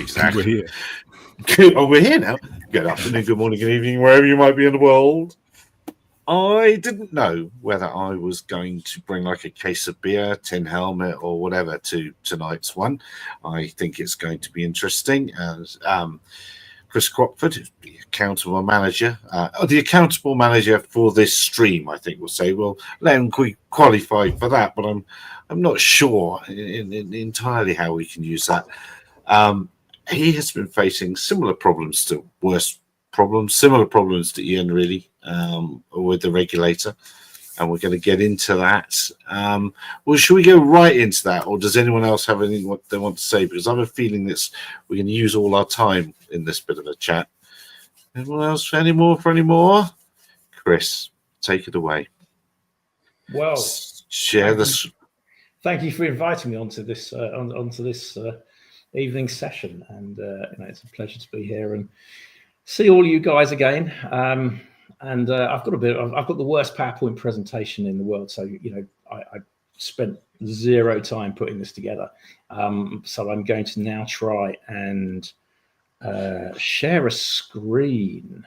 Exactly. We're here. Oh, we're here now. Good afternoon, good morning, good evening, wherever you might be in the world. I didn't know whether I was going to bring like a case of beer, tin helmet, or whatever to tonight's one. I think it's going to be interesting. As Chris Crockford, the accountable manager, for this stream, I think we'll say. Well, let him qualify for that, but I'm not sure in entirely how we can use that. He has been facing similar problems to Ian, really, with the regulator, and we're going to get into that. Well, should we go right into that, or does anyone else have anything what they want to say? Because I have a feeling that we're going to use all our time in this bit of a chat. Anyone else? Any more? Chris, take it away. Well, share this. Thank you for inviting me onto this evening session, and it's a pleasure to be here and see all you guys again. And I've got the worst PowerPoint presentation in the world, so I spent zero time putting this together. So I'm going to now try and share a screen.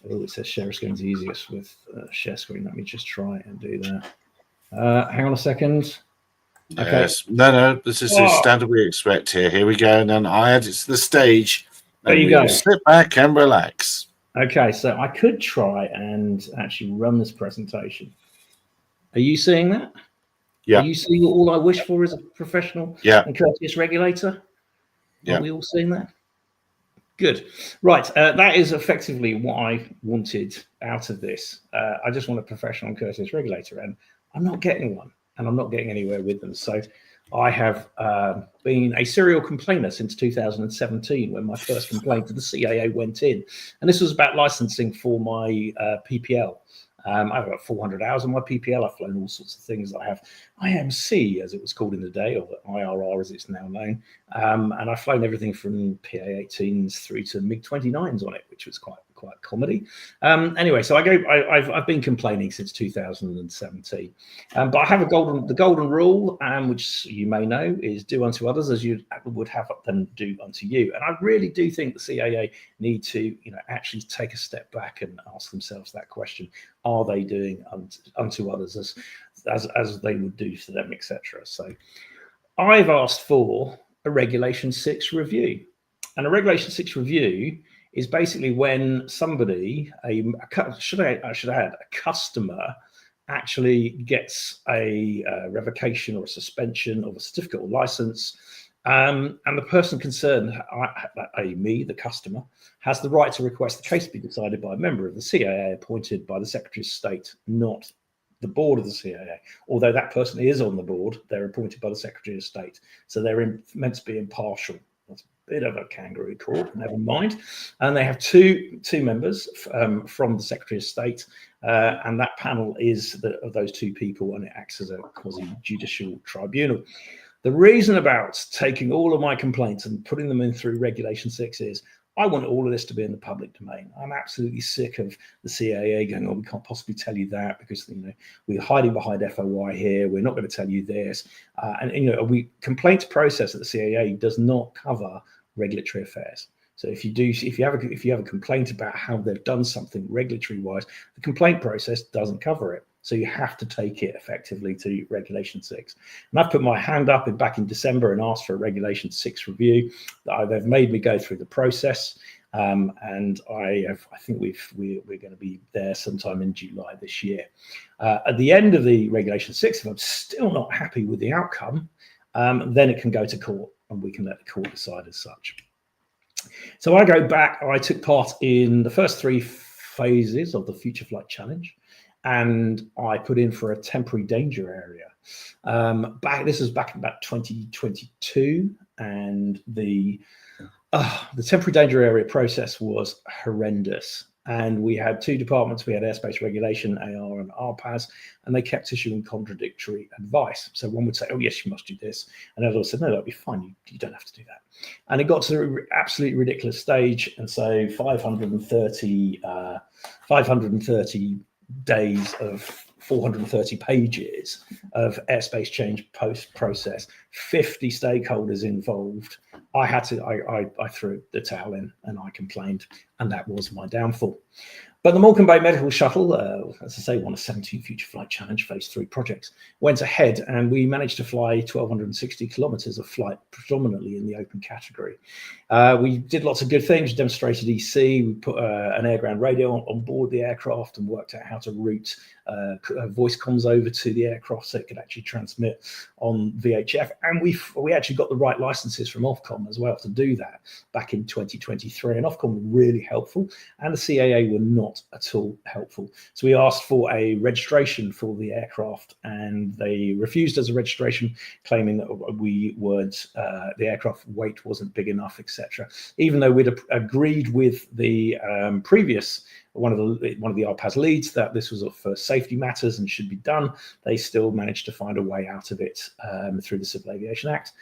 Oh, it says share a screen is easiest with share screen. Let me just try and do that. Hang on a second. Okay. Yes. No, this is the standard we expect here. Here we go. And then I add it to the stage. There you go. Sit back and relax. Okay, so I could try and actually run this presentation. Are you seeing that? Yeah. Are you seeing all I wish for as a professional and courteous regulator? Yeah. Are we all seeing that? Good. Right. That is effectively what I wanted out of this. I just want a professional and courteous regulator, and I'm not getting one. And I'm not getting anywhere with them. So I have been a serial complainer since 2017, when my first complaint to the CAA went in. And this was about licensing for my PPL. I've got 400 hours on my PPL. I've flown all sorts of things. I have IMC, as it was called in the day, or IRR as it's now known. And I've flown everything from PA-18s through to MiG-29s on it, which was quite comedy. Anyway, so I've been complaining since 2017. But I have the golden rule, which you may know, is do unto others as you would have them do unto you. And I really do think the CAA need to, actually take a step back and ask themselves that question: are they doing unto others as they would do to them, etc.? So I've asked for a Regulation 6 review, and a Regulation 6 review is basically when somebody, a customer, actually gets a revocation or a suspension of a certificate or license, and the person concerned, i.e. me, the customer, has the right to request the case be decided by a member of the CAA appointed by the Secretary of State, not the board of the CAA. Although that person is on the board, they're appointed by the Secretary of State, so they're meant to be impartial. That's a bit of a kangaroo court, never mind. And they have two members from the Secretary of State, and that panel is of those two people, and it acts as a quasi-judicial tribunal. The reason about taking all of my complaints and putting them in through Regulation 6 is I want all of this to be in the public domain. I'm absolutely sick of the CAA going, we can't possibly tell you that because we're hiding behind FOI here. We're not going to tell you this. Complaints process at the CAA does not cover regulatory affairs. So if you have a complaint about how they've done something regulatory wise, the complaint process doesn't cover it. So you have to take it effectively to Regulation 6. And I've put my hand up back in December and asked for a Regulation 6 review. They've made me go through the process, and I think we're going to be there sometime in July this year. At the end of the Regulation 6, if I'm still not happy with the outcome, then it can go to court, and we can let the court decide as such. So I go back. I took part in the first 3 phases of the Future Flight Challenge, and I put in for a temporary danger area. This was back in about 2022, and the temporary danger area process was horrendous. And we had 2 departments. We had airspace regulation, AR and RPAS, and they kept issuing contradictory advice. So one would say, oh, yes, you must do this. And others said, no, that'll be fine. You don't have to do that. And it got to an absolutely ridiculous stage. And so 530 days of 430 pages of airspace change post process, 50 stakeholders involved. I threw the towel in and I complained, and that was my downfall. But the Morecambe Bay Medical Shuttle, as I say, one of 17 Future Flight Challenge Phase 3 projects, went ahead, and we managed to fly 1,260 kilometres of flight, predominantly in the open category. We did lots of good things, demonstrated EC, we put an air-ground radio on board the aircraft and worked out how to route voice comms over to the aircraft so it could actually transmit on VHF. And we actually got the right licenses from Ofcom as well to do that back in 2023. And Ofcom were really helpful, and the CAA were not at all helpful. So we asked for a registration for the aircraft, and they refused as a registration, claiming that we weren't, the aircraft weight wasn't big enough, etc. Even though we'd agreed with the previous one of the RPAS leads that this was for safety matters and should be done, they still managed to find a way out of it through the Civil Aviation Act.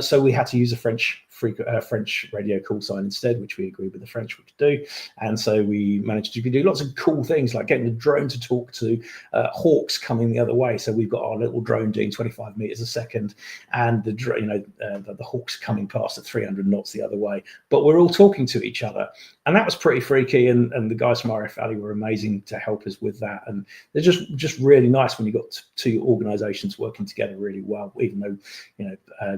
So we had to use a French radio call sign instead, which we agreed with the French we could do. And so we managed to do lots of cool things, like getting the drone to talk to hawks coming the other way. So we've got our little drone doing 25 meters a second, and the hawks coming past at 300 knots the other way. But we're all talking to each other, and that was pretty freaky. And the guys from RF Valley were amazing to help us with that. And they're just really nice when you've got two organisations working together really well, even though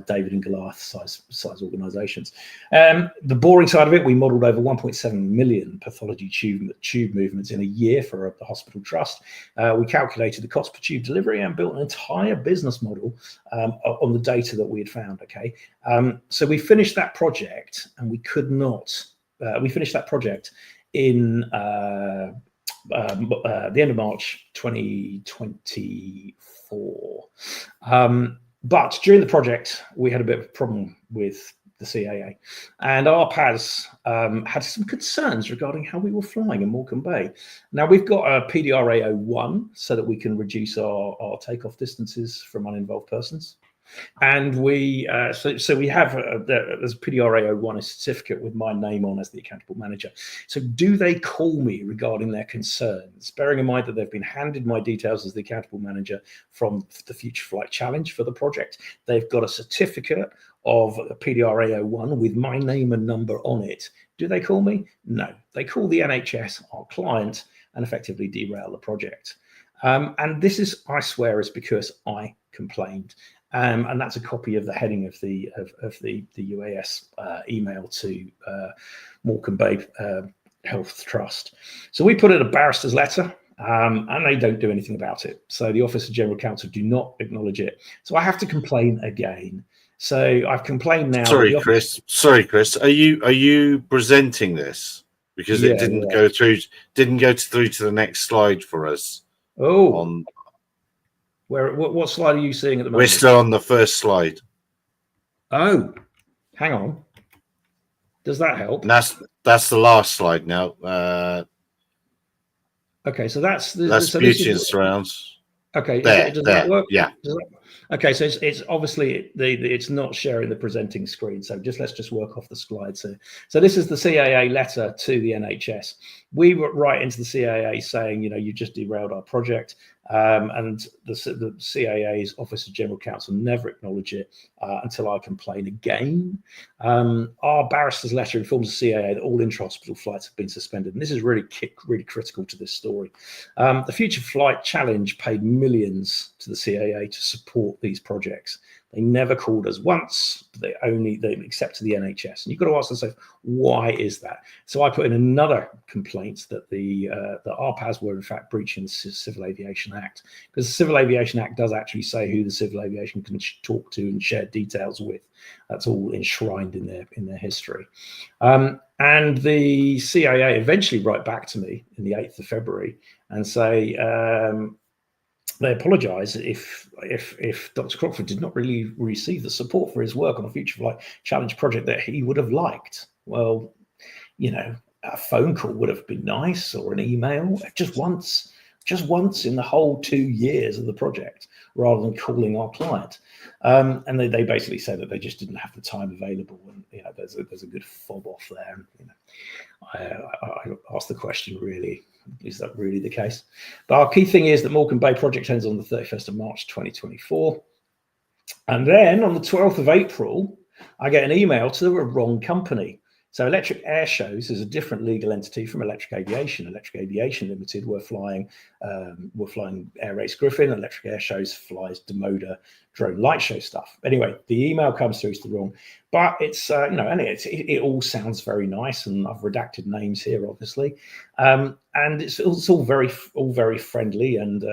David and Goliath size organisations. The boring side of it, we modelled over 1.7 million pathology tube movements in a year for the hospital trust. We calculated the cost per tube delivery and built an entire business model on the data that we had found. Okay, so we finished that project, and we could not. We finished that project in the end of March 2024. But during the project, we had a bit of a problem with the CAA, and RPAS had some concerns regarding how we were flying in Morecambe Bay. Now, we've got a PDRA 01 so that we can reduce our takeoff distances from uninvolved persons. And we so we have there's a PDRA 01, a certificate with my name on as the accountable manager. So do they call me regarding their concerns, bearing in mind that they've been handed my details as the accountable manager from the Future Flight Challenge for the project? They've got a certificate of a PDRA 01 with my name and number on it. Do they call me? No, they call the NHS, our client, and effectively derail the project. And this is, I swear, is because I complained. And that's a copy of the heading of the UAS email to Morecambe Bay Health Trust. So we put in a barrister's letter, and they don't do anything about it. So the Office of General Counsel do not acknowledge it. So I have to complain again. So I've complained now. Sorry, Chris. Are you presenting this because it didn't go through? Didn't go through to the next slide for us. Oh. What slide are you seeing at the moment? We're still on the first slide. Oh, hang on. Does that help? And that's the last slide now. Okay, so that's beauty and surrounds. Okay, does that work? Yeah. Okay, so it's obviously it's not sharing the presenting screen. So let's just work off the slides here. So this is the CAA letter to the NHS. We were right into the CAA saying, you just derailed our project, and the CAA's Office of General Counsel never acknowledge it until I complain again. Our barrister's letter informs the CAA that all intra-hospital flights have been suspended, and this is really critical to this story. The Future Flight Challenge paid millions to the CAA to support these projects. They never called us once. They accepted the NHS. And you've got to ask yourself, why is that? So I put in another complaint that the RPAS were in fact breaching the Civil Aviation Act, because the Civil Aviation Act does actually say who the civil aviation can talk to and share details with. That's all enshrined in their history. And the CAA eventually write back to me in the 8th of February and say, they apologise if Dr. Crockford did not really receive the support for his work on a Future Flight Challenge project that he would have liked. Well, a phone call would have been nice, or an email, just once. just once in the whole 2 years of the project, rather than calling our client. And they basically said that they just didn't have the time available, and there's a good fob off there. I asked the question, really, is that really the case? But our key thing is that Morecambe Bay project ends on the 31st of March 2024, and then on the 12th of April I get an email to the wrong company. So Electric Air Shows is a different legal entity from Electric Aviation. Electric Aviation Limited were flying Air Race Griffin. Electric Air Shows flies Demoda drone light show stuff. Anyway, the email comes through to the wrong, but it's and it all sounds very nice, and I've redacted names here, obviously, and it's all very friendly, and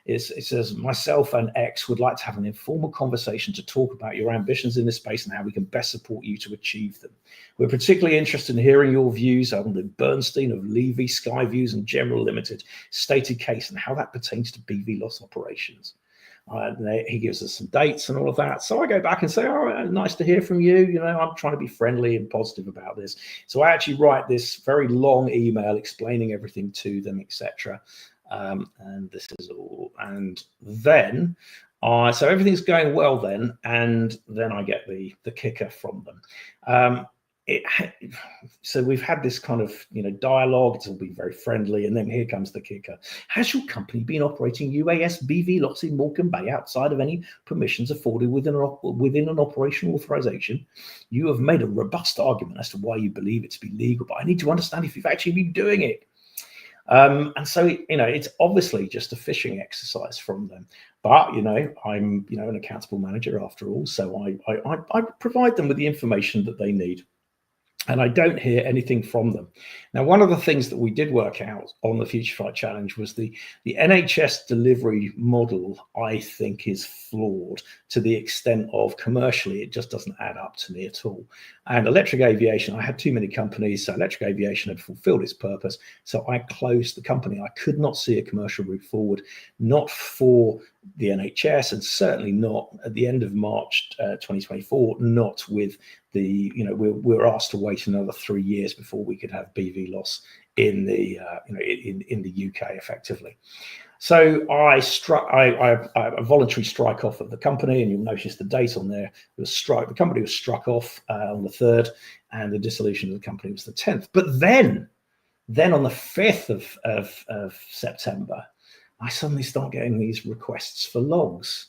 it says, myself and X would like to have an informal conversation to talk about your ambitions in this space and how we can best support you to achieve them. We're particularly interested in hearing your views on the Bernstein of Levy, Skyviews and General Limited stated case and how that pertains to BV loss operations. He gives us some dates and all of that. So I go back and say, oh, nice to hear from you. I'm trying to be friendly and positive about this. So I actually write this very long email explaining everything to them, etc. And this is all. And then, so everything's going well then. And then I get the kicker from them. So we've had this kind of dialogue. It's all been very friendly, and then here comes the kicker. Has your company been operating UAS BV lots in Morecambe Bay outside of any permissions afforded within an operational authorization? You have made a robust argument as to why you believe it to be legal, but I need to understand if you've actually been doing it. And so it's obviously just a phishing exercise from them. But I'm an accountable manager after all, so I provide them with the information that they need. And I don't hear anything from them. Now, one of the things that we did work out on the Future Flight Challenge was the NHS delivery model, I think, is flawed to the extent of commercially, it just doesn't add up to me at all. And Electric Aviation, I had too many companies, so Electric Aviation had fulfilled its purpose. So I closed the company. I could not see a commercial route forward, not for the NHS, and certainly not at the end of March 2024, not with the, we're asked to wait another 3 years before we could have BV loss in the, in the UK effectively. So I voluntary strike off of the company, and you'll notice the date on there was the company was struck off on the 3rd, and the dissolution of the company was the 10th. But then on the 5th of September, I suddenly start getting these requests for logs.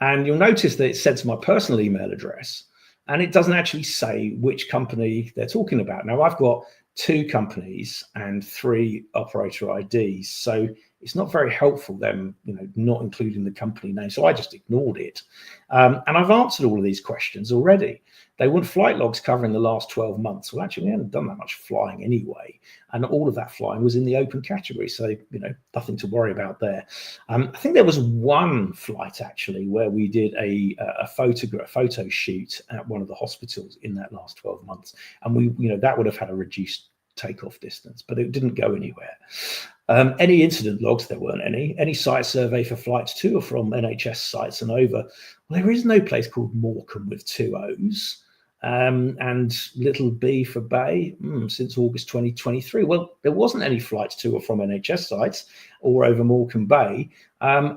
And you'll notice that it's sent to my personal email address, and it doesn't actually say which company they're talking about. Now, I've got 2 companies and 3 operator IDs, so it's not very helpful them, not including the company name. So I just ignored it. And I've answered all of these questions already. They want flight logs covering the last 12 months. Well, actually, we hadn't done that much flying anyway. And all of that flying was in the open category. So, nothing to worry about there. I think there was one flight actually where we did a photo shoot at one of the hospitals in that last 12 months. And we, that would have had a reduced takeoff distance, but it didn't go anywhere. Any incident logs, there weren't any. Any site survey for flights to or from NHS sites and over. Well, there is no place called Morecambe with 2 O's. And little b for Bay since August 2023. Well, there wasn't any flights to or from NHS sites or over Morecambe Bay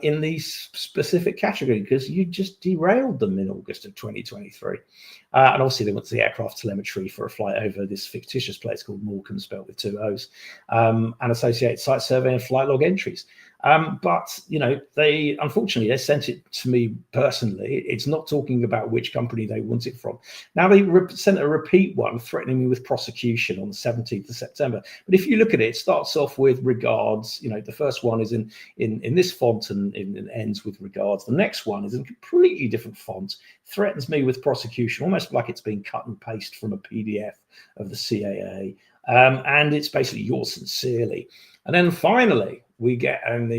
in these specific category because you just derailed them in August of 2023. And obviously they went to the aircraft telemetry for a flight over this fictitious place called Morecambe, spelled with 2 O's, and associated site survey and flight log entries. But they unfortunately they sent it to me personally. It's not talking about which company they want it from. Now they sent a repeat one threatening me with prosecution on the 17th of September. But if you look at it, it starts off with regards. The first one is in this font and ends with regards. The next one is in a completely different font, threatens me with prosecution, almost like it's been cut and pasted from a PDF of the CAA, and it's basically yours sincerely. And then finally, we get the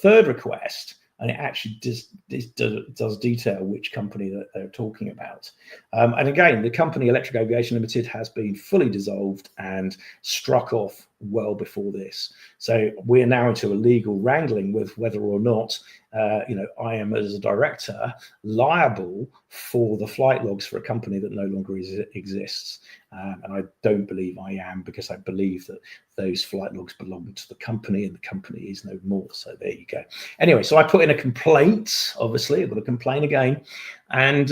third request, and it actually does detail which company that they're talking about. And again, the company Electric Aviation Limited has been fully dissolved and struck off well before this. So we're now into a legal wrangling with whether or not I am, as a director, liable for the flight logs for a company that no longer exists. And I don't believe I am, because I believe that those flight logs belong to the company and the company is no more. So there you go. Anyway, so I put in a complaint. Obviously, I've got to complain again. And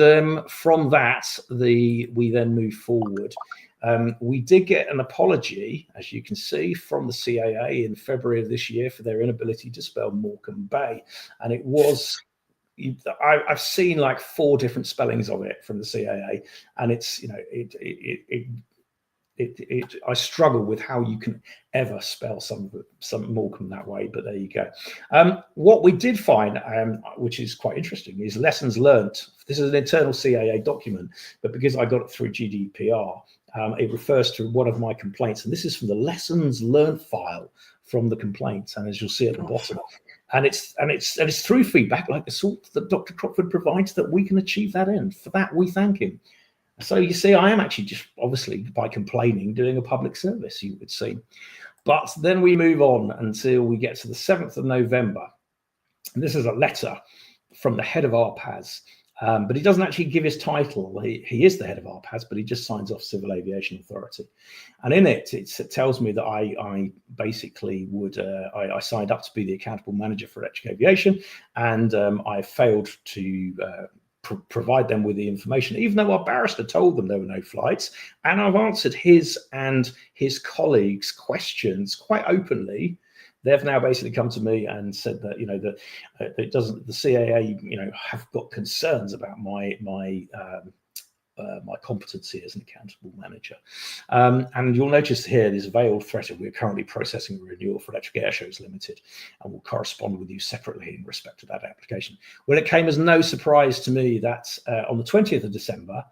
from that, we then move forward. We did get an apology, as you can see, from the CAA in February of this year for their inability to spell Morecambe Bay. And it was, I've seen like 4 different spellings of it from the CAA, and it's, I struggle with how you can ever spell some Morecambe that way, but there you go. What we did find, which is quite interesting, is lessons learned. This is an internal CAA document, but because I got it through GDPR, it refers to one of my complaints, and this is from the lessons learned file from the complaints, and as you'll see at the bottom, and it's through feedback like the sort that Dr. Crockford provides that we can achieve that end. For that, we thank him. So you see, I am actually just, obviously, by complaining, doing a public service, you would see. But then we move on until we get to the 7th of November. And this is a letter from the head of RPAS. But he doesn't actually give his title. He is the head of RPAS, but he just signs off Civil Aviation Authority. And in it tells me that I basically would, I signed up to be the accountable manager for electric aviation, and I failed to provide them with the information, even though our barrister told them there were no flights. And I've answered his and his colleagues' questions quite openly. They've now basically come to me and said that, that it doesn't, the CAA, have got concerns about my competency as an accountable manager. And you'll notice here this veiled threat of we're currently processing a renewal for Electric Air Shows Limited, and will correspond with you separately in respect to that application. Well, it came as no surprise to me that on the 20th of December,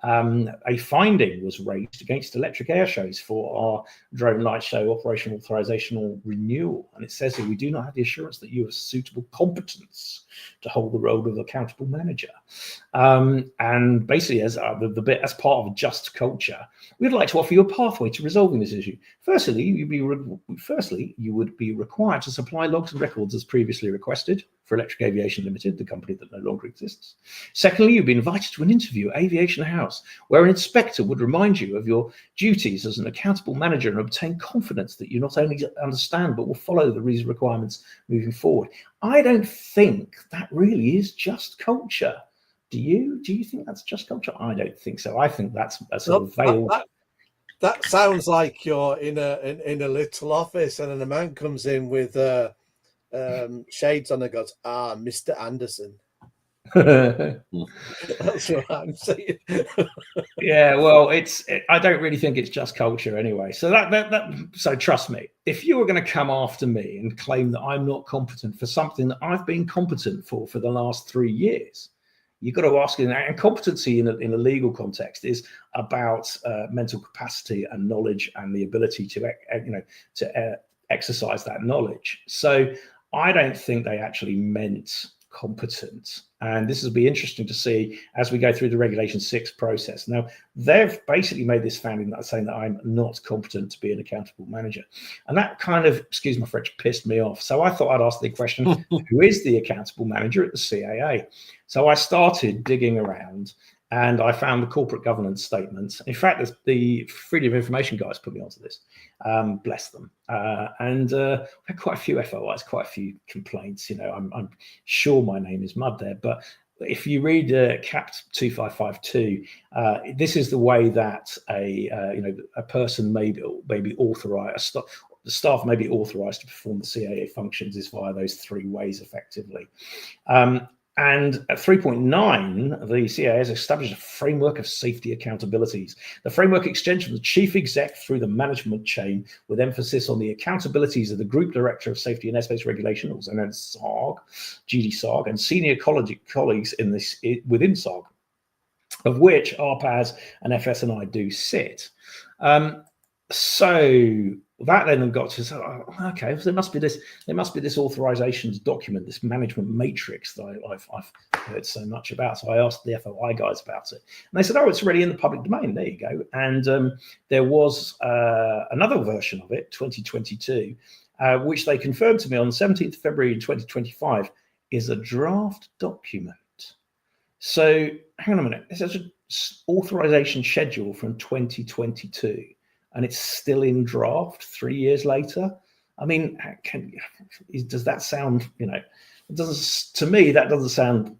a finding was raised against Electric Air Shows for our drone light show operational authorizational renewal. And it says here, we do not have the assurance that you have suitable competence to hold the role of accountable manager. And basically, as as part of a just culture, we'd like to offer you a pathway to resolving this issue. Firstly, you would be required to supply logs and records as previously requested for Electric Aviation Limited, the company that no longer exists. Secondly, you've been invited to an interview at Aviation House, where an inspector would remind you of your duties as an accountable manager and obtain confidence that you not only understand, but will follow the requirements moving forward. I don't think that really is just culture. Do you think that's just culture? I don't think so. I think that's a sort of veiled. That sounds like you're in a little office, and then a man comes in with shades on and goes, Mr. Anderson. That's what I'm saying. Yeah, well, I don't really think it's just culture anyway. So so trust me, if you were going to come after me and claim that I'm not competent for something that I've been competent for the last 3 years, you've got to ask. And competency in a legal context is about mental capacity and knowledge and the ability to exercise that knowledge. So I don't think they actually meant competent. And this will be interesting to see as we go through the Regulation 6 process. Now, they've basically made this finding that saying that I'm not competent to be an accountable manager. And that kind of, excuse my French, pissed me off. So I thought I'd ask the question, who is the accountable manager at the CAA? So I started digging around, and I found the corporate governance statements. In fact, the Freedom of Information guys put me onto this. Bless them. And we had quite a few FOIs, quite a few complaints. I'm sure my name is mud there, but if you read Capt 2552, this is the way that a person may be authorized. The staff may be authorized to perform the CAA functions is via those 3 ways effectively. And at 3.9, the CAA has established a framework of safety accountabilities. The framework extends from the chief exec through the management chain, with emphasis on the accountabilities of the Group Director of Safety and Airspace Regulation, also known as SARG, GD-SARG, and senior colleagues within SARG, of which RPAS and FS&I do sit. So That then got to say, oh, okay, so there must be this authorizations document, this management matrix that I've heard so much about. So I asked the FOI guys about it, and they said, oh, it's already in the public domain. There you go. And there was another version of it, 2022, which they confirmed to me on the 17th of February in 2025 is a draft document. So hang on a minute, it's an authorization schedule from 2022. And it's still in draft 3 years later. I mean, does that sound, it doesn't, to me, that doesn't sound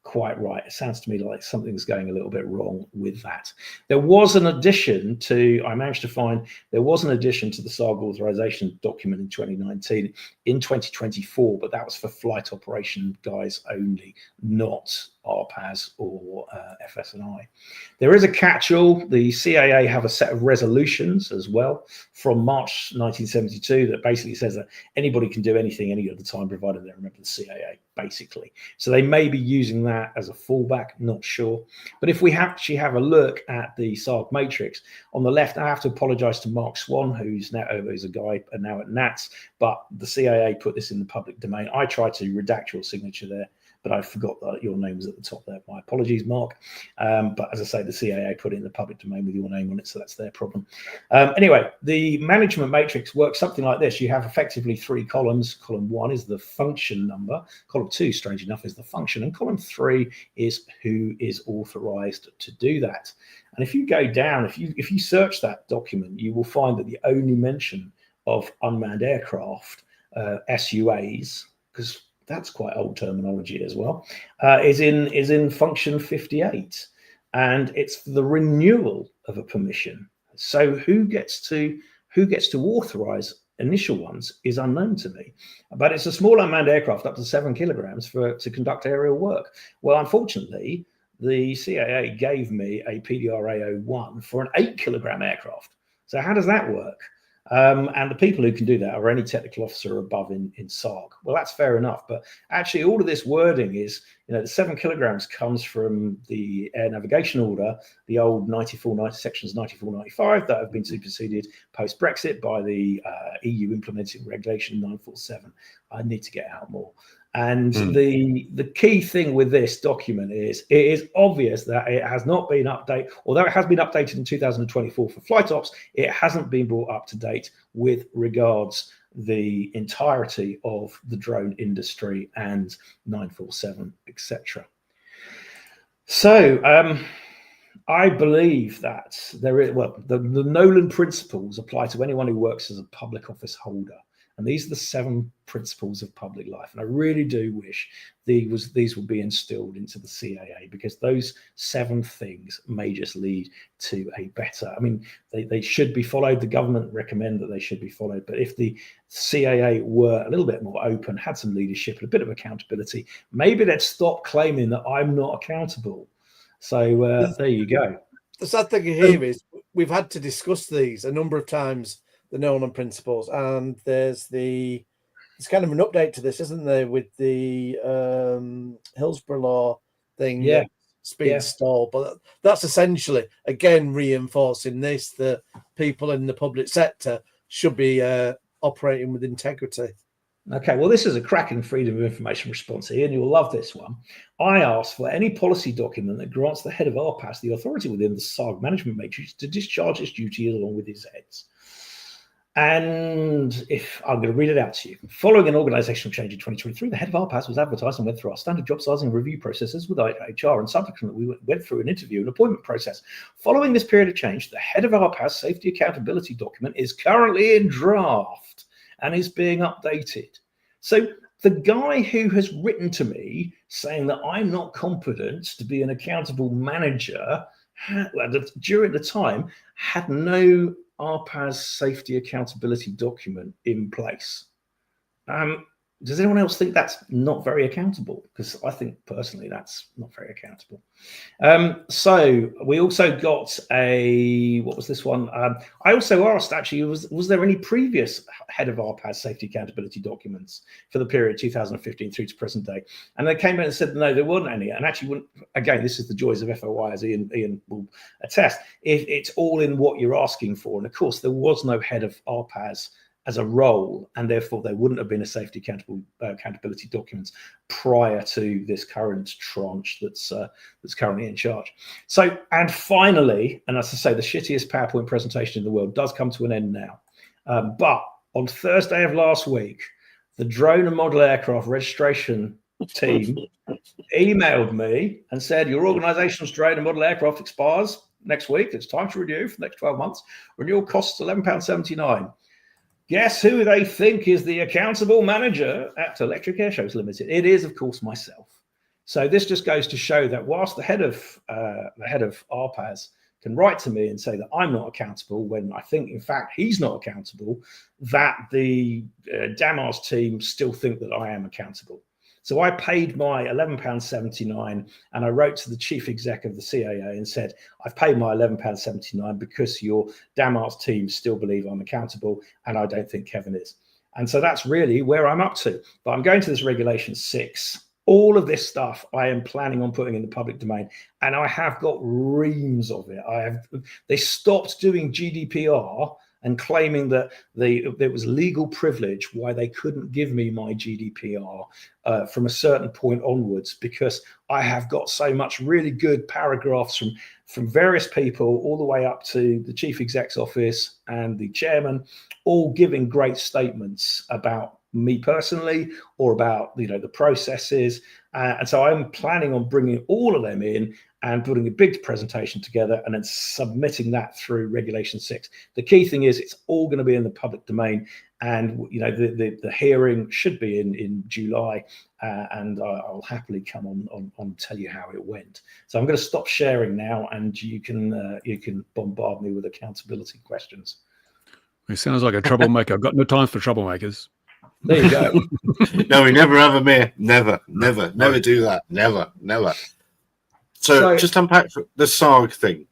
quite right. It sounds to me like something's going a little bit wrong with that. There was an addition to, I managed to find, there was an addition to the SARG authorization document in 2019, in 2024, but that was for flight operation guys only, not RPAS or FS&I. There is a catch-all. The CAA have a set of resolutions as well from March 1972 that basically says that anybody can do anything any other time provided they remember the CAA, basically. So they may be using that as a fallback, not sure. But if we actually have a look at the SARG matrix, on the left, I have to apologize to Mark Swan, who's a guy now at NATS, but the CAA put this in the public domain. I tried to redact your signature there, but I forgot that your name was at the top there. My apologies, Mark. But as I say, the CAA put it in the public domain with your name on it, so that's their problem. Anyway, the management matrix works something like this. You have effectively 3 columns. Column 1 is the function number. Column 2, strange enough, is the function. And column 3 is who is authorized to do that. And if you go down, if you search that document, you will find that the only mention of unmanned aircraft, SUAs, because that's quite old terminology as well, is in function 58, and it's the renewal of a permission. So who gets to authorize initial ones is unknown to me, but it's a small unmanned aircraft up to 7 kilograms to conduct aerial work. Well, unfortunately, the CAA gave me a PDRA 01 for an 8 kilogram aircraft. So how does that work? And the people who can do that are any technical officer above in SARG. Well, that's fair enough. But actually, all of this wording is, the 7 kilograms comes from the Air Navigation Order, the old sections 94, 95 that have been superseded post-Brexit by the EU implementing regulation 947. I need to get out more. And the key thing with this document is it is obvious that it has not been updated, although it has been updated in 2024 for flight ops, it hasn't been brought up to date with regards the entirety of the drone industry and 947, etc. So I believe that there is, the Nolan principles apply to anyone who works as a public office holder. And these are the 7 principles of public life. And I really do wish these would be instilled into the CAA, because those 7 things may just lead to a better, they should be followed. The government recommend that they should be followed. But if the CAA were a little bit more open, had some leadership and a bit of accountability, maybe they'd stop claiming that I'm not accountable. So there you go. The sad thing here is we've had to discuss these a number of times, the Nolan principles, and there's kind of an update to this, isn't there, with the Hillsborough law thing, speed stall. But that's essentially, again, reinforcing this, that people in the public sector should be operating with integrity. Okay, well, this is a cracking freedom of information response here, and you'll love this one. I asked for any policy document that grants the head of RPAS the authority within the SARG management matrix to discharge his duties along with his heads. And if I'm going to read it out to you. Following an organizational change in 2023, the head of RPAS was advertised and went through our standard job sizing and review processes with HR, and subsequently we went through an interview and appointment process. Following this period of change, the head of RPAS safety accountability document is currently in draft and is being updated. So the guy who has written to me saying that I'm not competent to be an accountable manager during the time had no RPAS safety accountability document in place. Does anyone else think that's not very accountable? Because I think personally that's not very accountable. So we also got what was this one? I also asked, actually, was there any previous head of RPAS safety accountability documents for the period 2015 through to present day? And they came in and said, no, there weren't any. And actually, again, this is the joys of FOI, as Ian will attest. It's all in what you're asking for. And of course, there was no head of RPAS as a role, and therefore there wouldn't have been a safety accountability documents prior to this current tranche that's currently in charge. So, and finally, and as I say, the shittiest PowerPoint presentation in the world does come to an end now. But on Thursday of last week, the drone and model aircraft registration team emailed me and said, your organization's drone and model aircraft expires next week. It's time to renew for the next 12 months. Renewal costs £11.79. Guess who they think is the accountable manager at Electric Air Shows Limited? It is, of course, myself. So this just goes to show that whilst the head of RPAS can write to me and say that I'm not accountable, when I think, in fact, he's not accountable, that the DAMARS team still think that I am accountable. So I paid my £11.79 and I wrote to the chief exec of the CAA and said, I've paid my £11.79 because your DAMARS team still believe I'm accountable and I don't think Kevin is. And so that's really where I'm up to. But I'm going to this Regulation 6. All of this stuff I am planning on putting in the public domain, and I have got reams of it. They stopped doing GDPR and claiming that there was legal privilege why they couldn't give me my GDPR from a certain point onwards, because I have got so much really good paragraphs from various people all the way up to the chief exec's office and the chairman, all giving great statements about me personally or about the processes. And so I'm planning on bringing all of them in and putting a big presentation together and then submitting that through Regulation 6. The key thing is it's all going to be in the public domain, and the hearing should be in July, and I'll happily come on and tell you how it went. So I'm going to stop sharing now, and you can bombard me with accountability questions. He sounds like a troublemaker. I've got no time for troublemakers. There you go. No, we never have a mayor. Never do that. Never. So just unpack the SARG thing.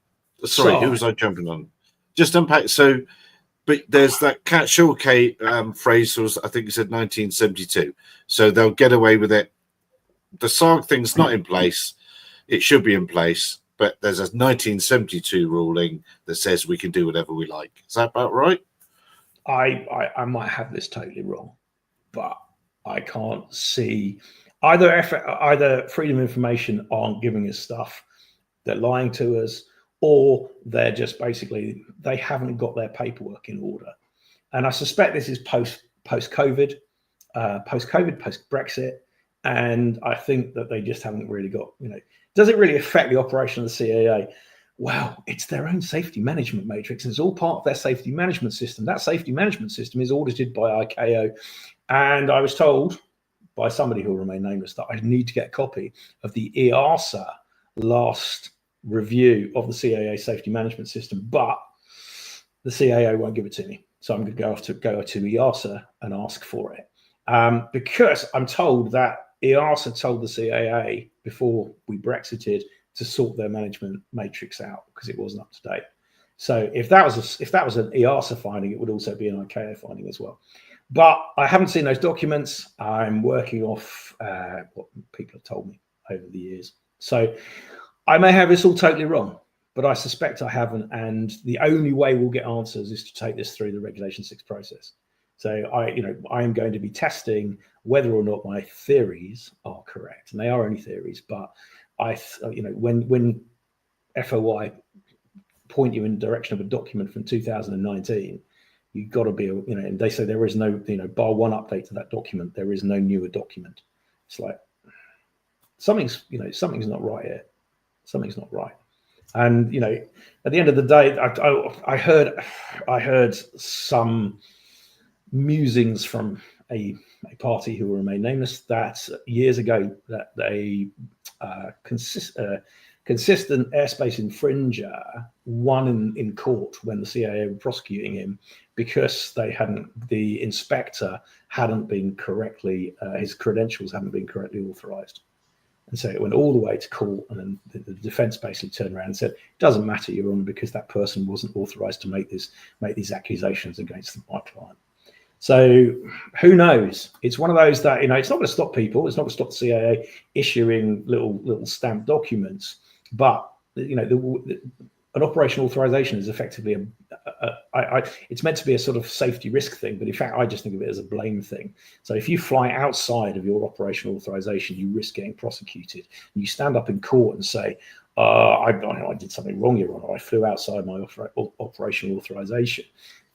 Sorry, who was I jumping on? Just unpack. So, but there's that catch-all phrase was, I think you said 1972. So they'll get away with it. The SARG thing's not in place. It should be in place, but there's a 1972 ruling that says we can do whatever we like. Is that about right? I might have this totally wrong, but I can't see either Freedom of Information aren't giving us stuff, they're lying to us, or they're just basically, they haven't got their paperwork in order. And I suspect this is post-COVID, post-Brexit, and I think that they just haven't really got, does it really affect the operation of the CAA? Well, it's their own safety management matrix. It's all part of their safety management system. That safety management system is audited by ICAO. And I was told by somebody who will remain nameless that I need to get a copy of the EASA last review of the CAA safety management system, but the CAA won't give it to me. So I'm going to go to EASA and ask for it. Because I'm told that EASA told the CAA before we Brexited to sort their management matrix out because it wasn't up to date. So if that was an EASA finding, it would also be an ICAO finding as well. But I haven't seen those documents. I'm working off what people have told me over the years. So I may have this all totally wrong, but I suspect I haven't. And the only way we'll get answers is to take this through the Regulation 6 process. So I am going to be testing whether or not my theories are correct, and they are only theories. But when FOI point you in the direction of a document from 2019. You've got to be, and they say there is no, bar one update to that document, there is no newer document. It's like something's not right here. Something's not right. And at the end of the day, I heard some musings from a party who will remain nameless that years ago that they consistent airspace infringer won in court when the CAA were prosecuting him because the inspector hadn't been correctly, his credentials hadn't been correctly authorized. And so it went all the way to court, and then the defense basically turned around and said, it doesn't matter, Your Honor, because that person wasn't authorized to make these accusations against my client. So who knows? It's one of those that, it's not going to stop people. It's not going to stop the CAA issuing little stamped documents, but an operational authorization is effectively it's meant to be a sort of safety risk thing, but in fact, I just think of it as a blame thing. So if you fly outside of your operational authorization, you risk getting prosecuted. And you stand up in court and say, I did something wrong, Your Honor. I flew outside my operational authorization.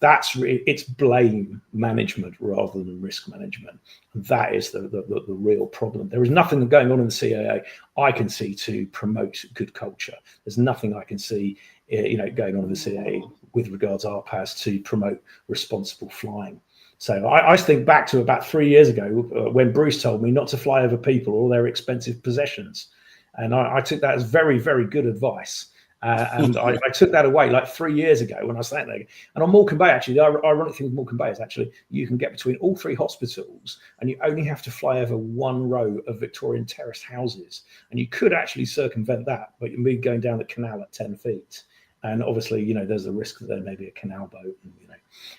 It's blame management rather than risk management. And that is the real problem. There is nothing going on in the CAA I can see to promote good culture. There's nothing I can see, going on in the CAA with regards to RPAS to promote responsible flying. So I think back to about 3 years ago when Bruce told me not to fly over people or their expensive possessions. And I took that as very, very good advice. And I took that away like 3 years ago when I was sat there. And on Morecambe Bay, actually, the ironic thing with Morecambe Bay is actually you can get between all three hospitals and you only have to fly over one row of Victorian terraced houses. And you could actually circumvent that, but you'd be going down the canal at 10 feet. And obviously, there's a risk that there may be a canal boat. And,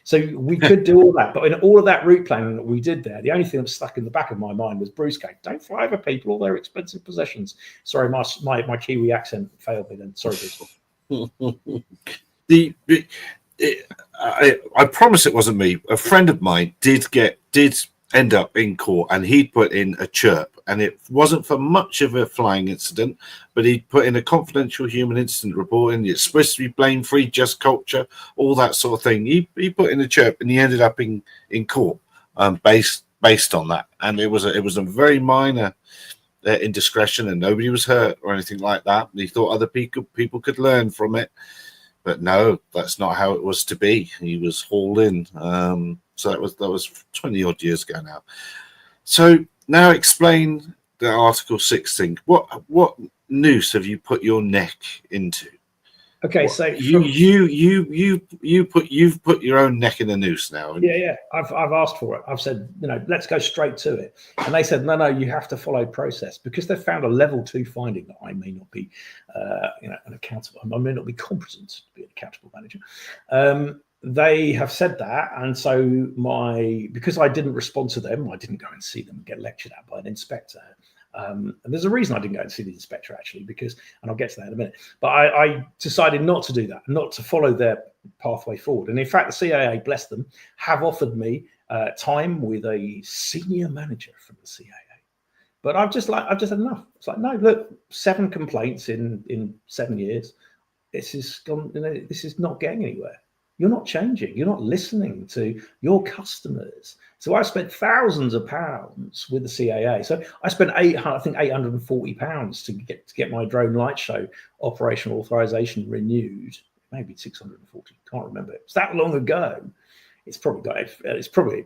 so we could do all that. But in all of that route planning that we did there, the only thing that was stuck in the back of my mind was Bruce going, don't fly over people or their expensive possessions. Sorry, my Kiwi accent failed me then. Sorry, Bruce. I promise it wasn't me. A friend of mine did end up in court, and he'd put in a chirp, and it wasn't for much of a flying incident, but he'd put in a confidential human incident report, and it's supposed to be blame-free, just culture, all that sort of thing. He put in a chirp, and he ended up in court based on that, and it was a very minor indiscretion, and nobody was hurt or anything like that. And he thought other people could learn from it, but no, that's not how it was to be. He was hauled in. So that was 20 odd years ago now. So now explain the Article 6 thing. What noose have you put your neck into? Okay, so you've put your own neck in a noose now. Yeah. I've asked for it. I've said, let's go straight to it. And they said, no, you have to follow process because they've found a level 2 finding that I may not be, an accountable. I may not be competent to be an accountable manager. They have said that, and so because I didn't respond to them, I didn't go and see them and get lectured at by an inspector. And there's a reason I didn't go and see the inspector actually, and I'll get to that in a minute. But I decided not to do that, not to follow their pathway forward. And in fact, the CAA, bless them, have offered me time with a senior manager from the CAA. But I've just had enough. It's like, no, look, 7 complaints in 7 years. This is gone. This is not getting anywhere. You're not changing. You're not listening to your customers. So I spent thousands of pounds with the CAA. So I spent £840 to get my drone light show operational authorization renewed. Maybe 640. Can't remember. It's that long ago. It's probably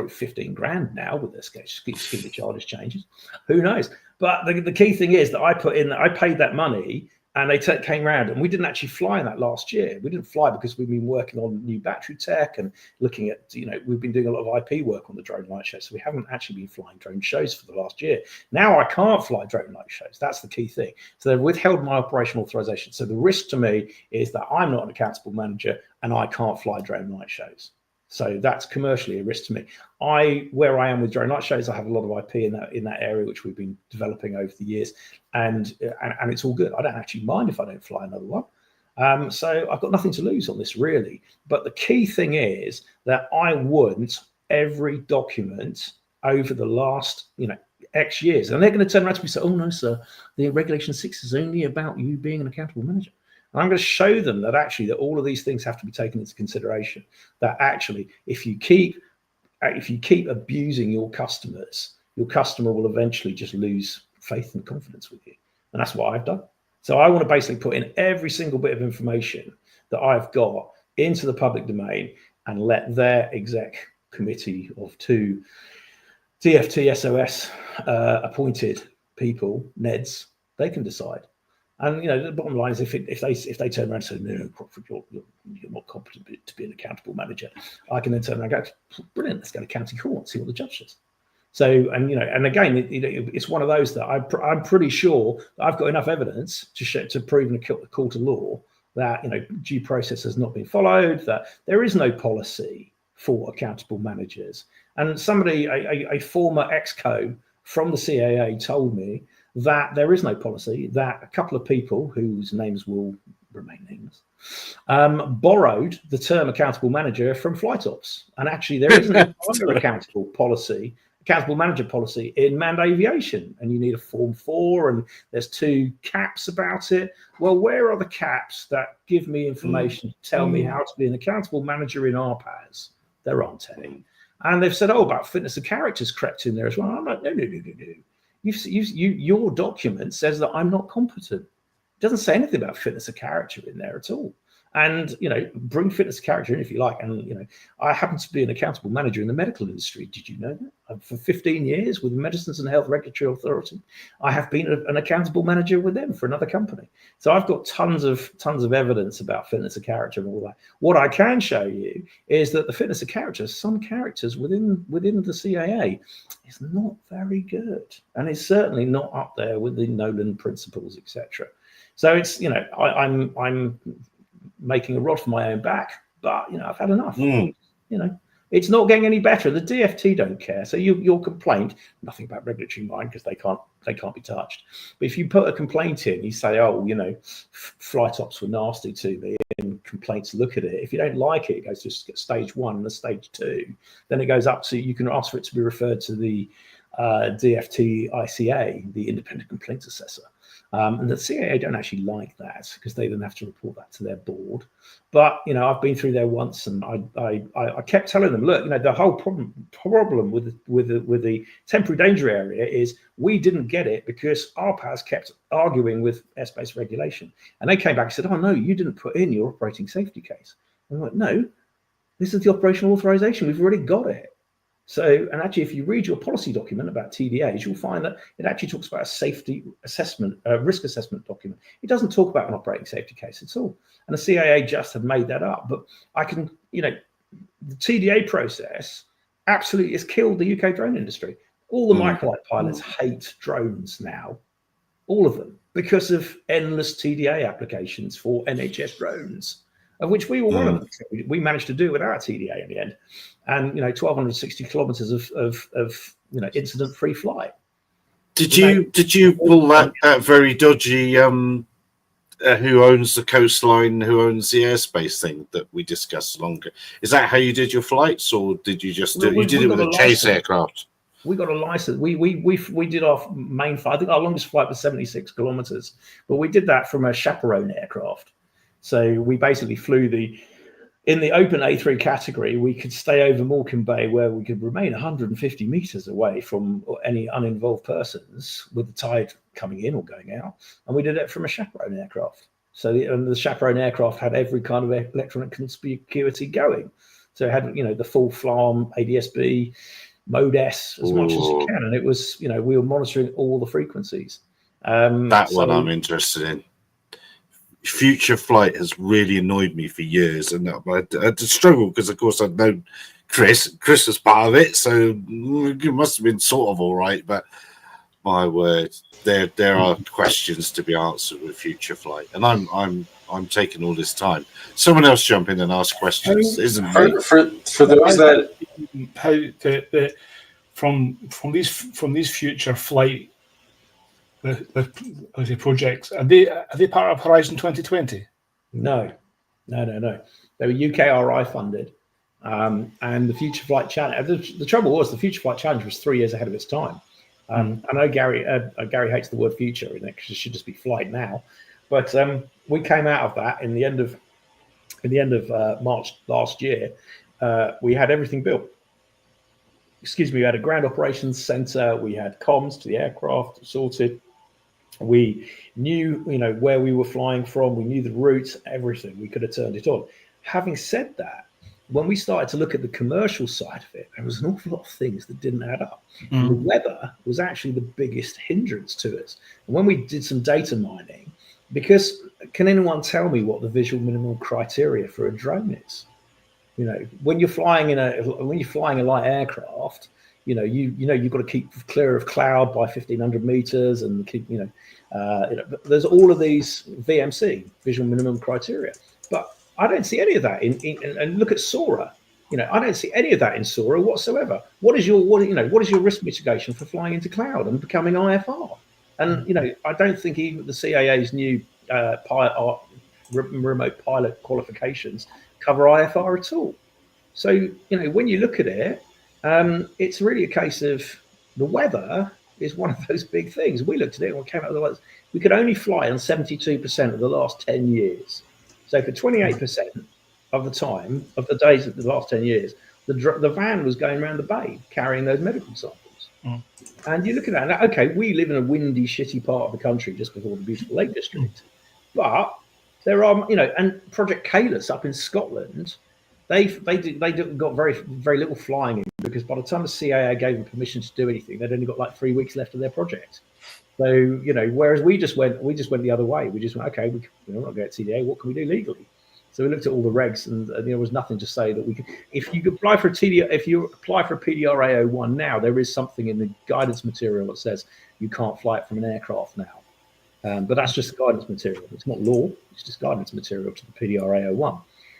15 grand now with the scheme of charges changes. Who knows? But the key thing is that I paid that money. And they came around, and we didn't actually fly in that last year. We didn't fly because we've been working on new battery tech and looking at, we've been doing a lot of IP work on the drone light show. So we haven't actually been flying drone shows for the last year. Now I can't fly drone light shows. That's the key thing. So they've withheld my operational authorization. So the risk to me is that I'm not an accountable manager and I can't fly drone light shows. So that's commercially a risk to me. Where I am with drone light shows, I have a lot of IP in that area, which we've been developing over the years, and it's all good. I don't actually mind if I don't fly another one. So I've got nothing to lose on this really. But the key thing is that I want every document over the last, X years, and they're going to turn around to me and say, "Oh no, sir, the Regulation 6 is only about you being an accountable manager." And I'm going to show them that actually that all of these things have to be taken into consideration. That actually, if you keep abusing your customers, your customer will eventually just lose faith and confidence with you. And that's what I've done. So I want to basically put in every single bit of information that I've got into the public domain and let their exec committee of 2 DFT SOS appointed people, NEDs, they can decide. And the bottom line is, if they turn around and say, no, Crockford, you're not competent to be an accountable manager, I can then turn around and go, brilliant, let's go to county court and see what the judge says. So, and again, it's one of those that I'm pretty sure that I've got enough evidence to prove in a court of law that due process has not been followed, that there is no policy for accountable managers. And somebody, a former exco from the CAA, told me that there is no policy, that a couple of people whose names will remain nameless borrowed the term accountable manager from flight ops, and actually there isn't an accountable manager policy in manned aviation, and you need a Form 4, and there's 2 caps about it. Well, where are the caps that give me information to tell me how to be an accountable manager in RPAS? There aren't any. And they've said, about fitness of character's crept in there as well. I'm like, no. Your document says that I'm not competent. It doesn't say anything about fitness of character in there at all. And bring fitness of character in if you like. And I happen to be an accountable manager in the medical industry. Did you know that? For 15 years with the Medicines and Health Regulatory Authority, I have been an accountable manager with them for another company. So I've got tons of evidence about fitness of character and all that. What I can show you is that the fitness of character, some characters within the CAA, is not very good, and it's certainly not up there with the Nolan principles, etc. So it's I'm making a rod for my own back, but I've had enough. It's not getting any better. The DFT don't care. So your complaint, nothing about regulatory mind because they can't be touched. But if you put a complaint in, you say, flight ops were nasty to me, and complaints look at it. If you don't like it, it goes to stage 1 and stage 2. Then it goes up to, you can ask for it to be referred to the DFT ICA, the Independent Complaints Assessor. And the CAA don't actually like that because they then have to report that to their board. But I've been through there once, and I kept telling them, look, the whole problem with the temporary danger area is we didn't get it because RPAS kept arguing with airspace regulation, and they came back and said, oh no, you didn't put in your operating safety case. And I'm like, no, this is the operational authorization. We've already got it. So, and actually, if you read your policy document about TDAs, you'll find that it actually talks about a safety assessment, risk assessment document. It doesn't talk about an operating safety case at all. And the CAA just have made that up. But I can, the TDA process absolutely has killed the UK drone industry. All the microlight pilots hate drones now, all of them, because of endless TDA applications for NHS drones, of which we were one of them. We managed to do without TDA in the end, and 1,260 kilometers of incident-free flight. Did you pull that very dodgy who owns the coastline, who owns the airspace thing that we discussed longer? Is that how you did your flights, or did you just did it with a chase aircraft? We got a license. We did our main flight. I think our longest flight was 76 kilometers, but we did that from a chaperone aircraft. So we basically flew in the open A3 category. We could stay over Morecambe Bay, where we could remain 150 meters away from any uninvolved persons with the tide coming in or going out. And we did it from a chaperone aircraft. So the chaperone aircraft had every kind of electronic conspicuity going. So it had, the full FLARM, ADSB, Mode S as much as you can. And it was, we were monitoring all the frequencies. One I'm interested in. Future flight has really annoyed me for years, and I had to struggle because, of course, I'd known Chris. Chris was part of it, so it must have been sort of all right. But my word, there are questions to be answered with future flight, and I'm taking all this time. Someone else jump in and ask questions, isn't it? For those that from these future flight the projects, are they part of Horizon 2020? No. They were UKRI funded, and the Future Flight Challenge. The trouble was the Future Flight Challenge was 3 years ahead of its time. I know Gary hates the word future, because it should just be flight now. But we came out of that in the end of March last year. We had everything built. We had a ground operations center. We had comms to the aircraft sorted. We knew, where we were flying from. We knew the routes, everything. We could have turned it on. Having said that, when we started to look at the commercial side of it, there was an awful lot of things that didn't add up. And the weather was actually the biggest hindrance to us. And when we did some data mining, Because can anyone tell me what the visual minimum criteria for a drone is? You know, when you're flying a light aircraft, you've got to keep clear of cloud by 1,500 meters, and keep there's all of these VMC, visual minimum criteria. But I don't see any of that and look at SORA. I don't see any of that in SORA whatsoever. What is your risk mitigation for flying into cloud and becoming IFR? And I don't think even the CAA's new remote pilot qualifications cover IFR at all. So when you look at it, it's really a case of the weather is one of those big things. We looked at it and we came out otherwise. We could only fly on 72% of the last 10 years. So for 28% of the time of the days of the last 10 years, the van was going around the bay carrying those medical samples. And you look at that, and okay, we live in a windy, shitty part of the country just before the beautiful Lake District, but there are, and Project Caelus up in Scotland, they got very, very little flying in, because by the time the CAA gave them permission to do anything, they'd only got like 3 weeks left of their project. So whereas we just went the other way. We just went, okay, we're not going to CDA. What can we do legally? So we looked at all the regs, and there was nothing to say that we could. If you apply for a PDRA 01 now, there is something in the guidance material that says you can't fly it from an aircraft now. But that's just guidance material. It's not law. It's just guidance material to the PDRA 01.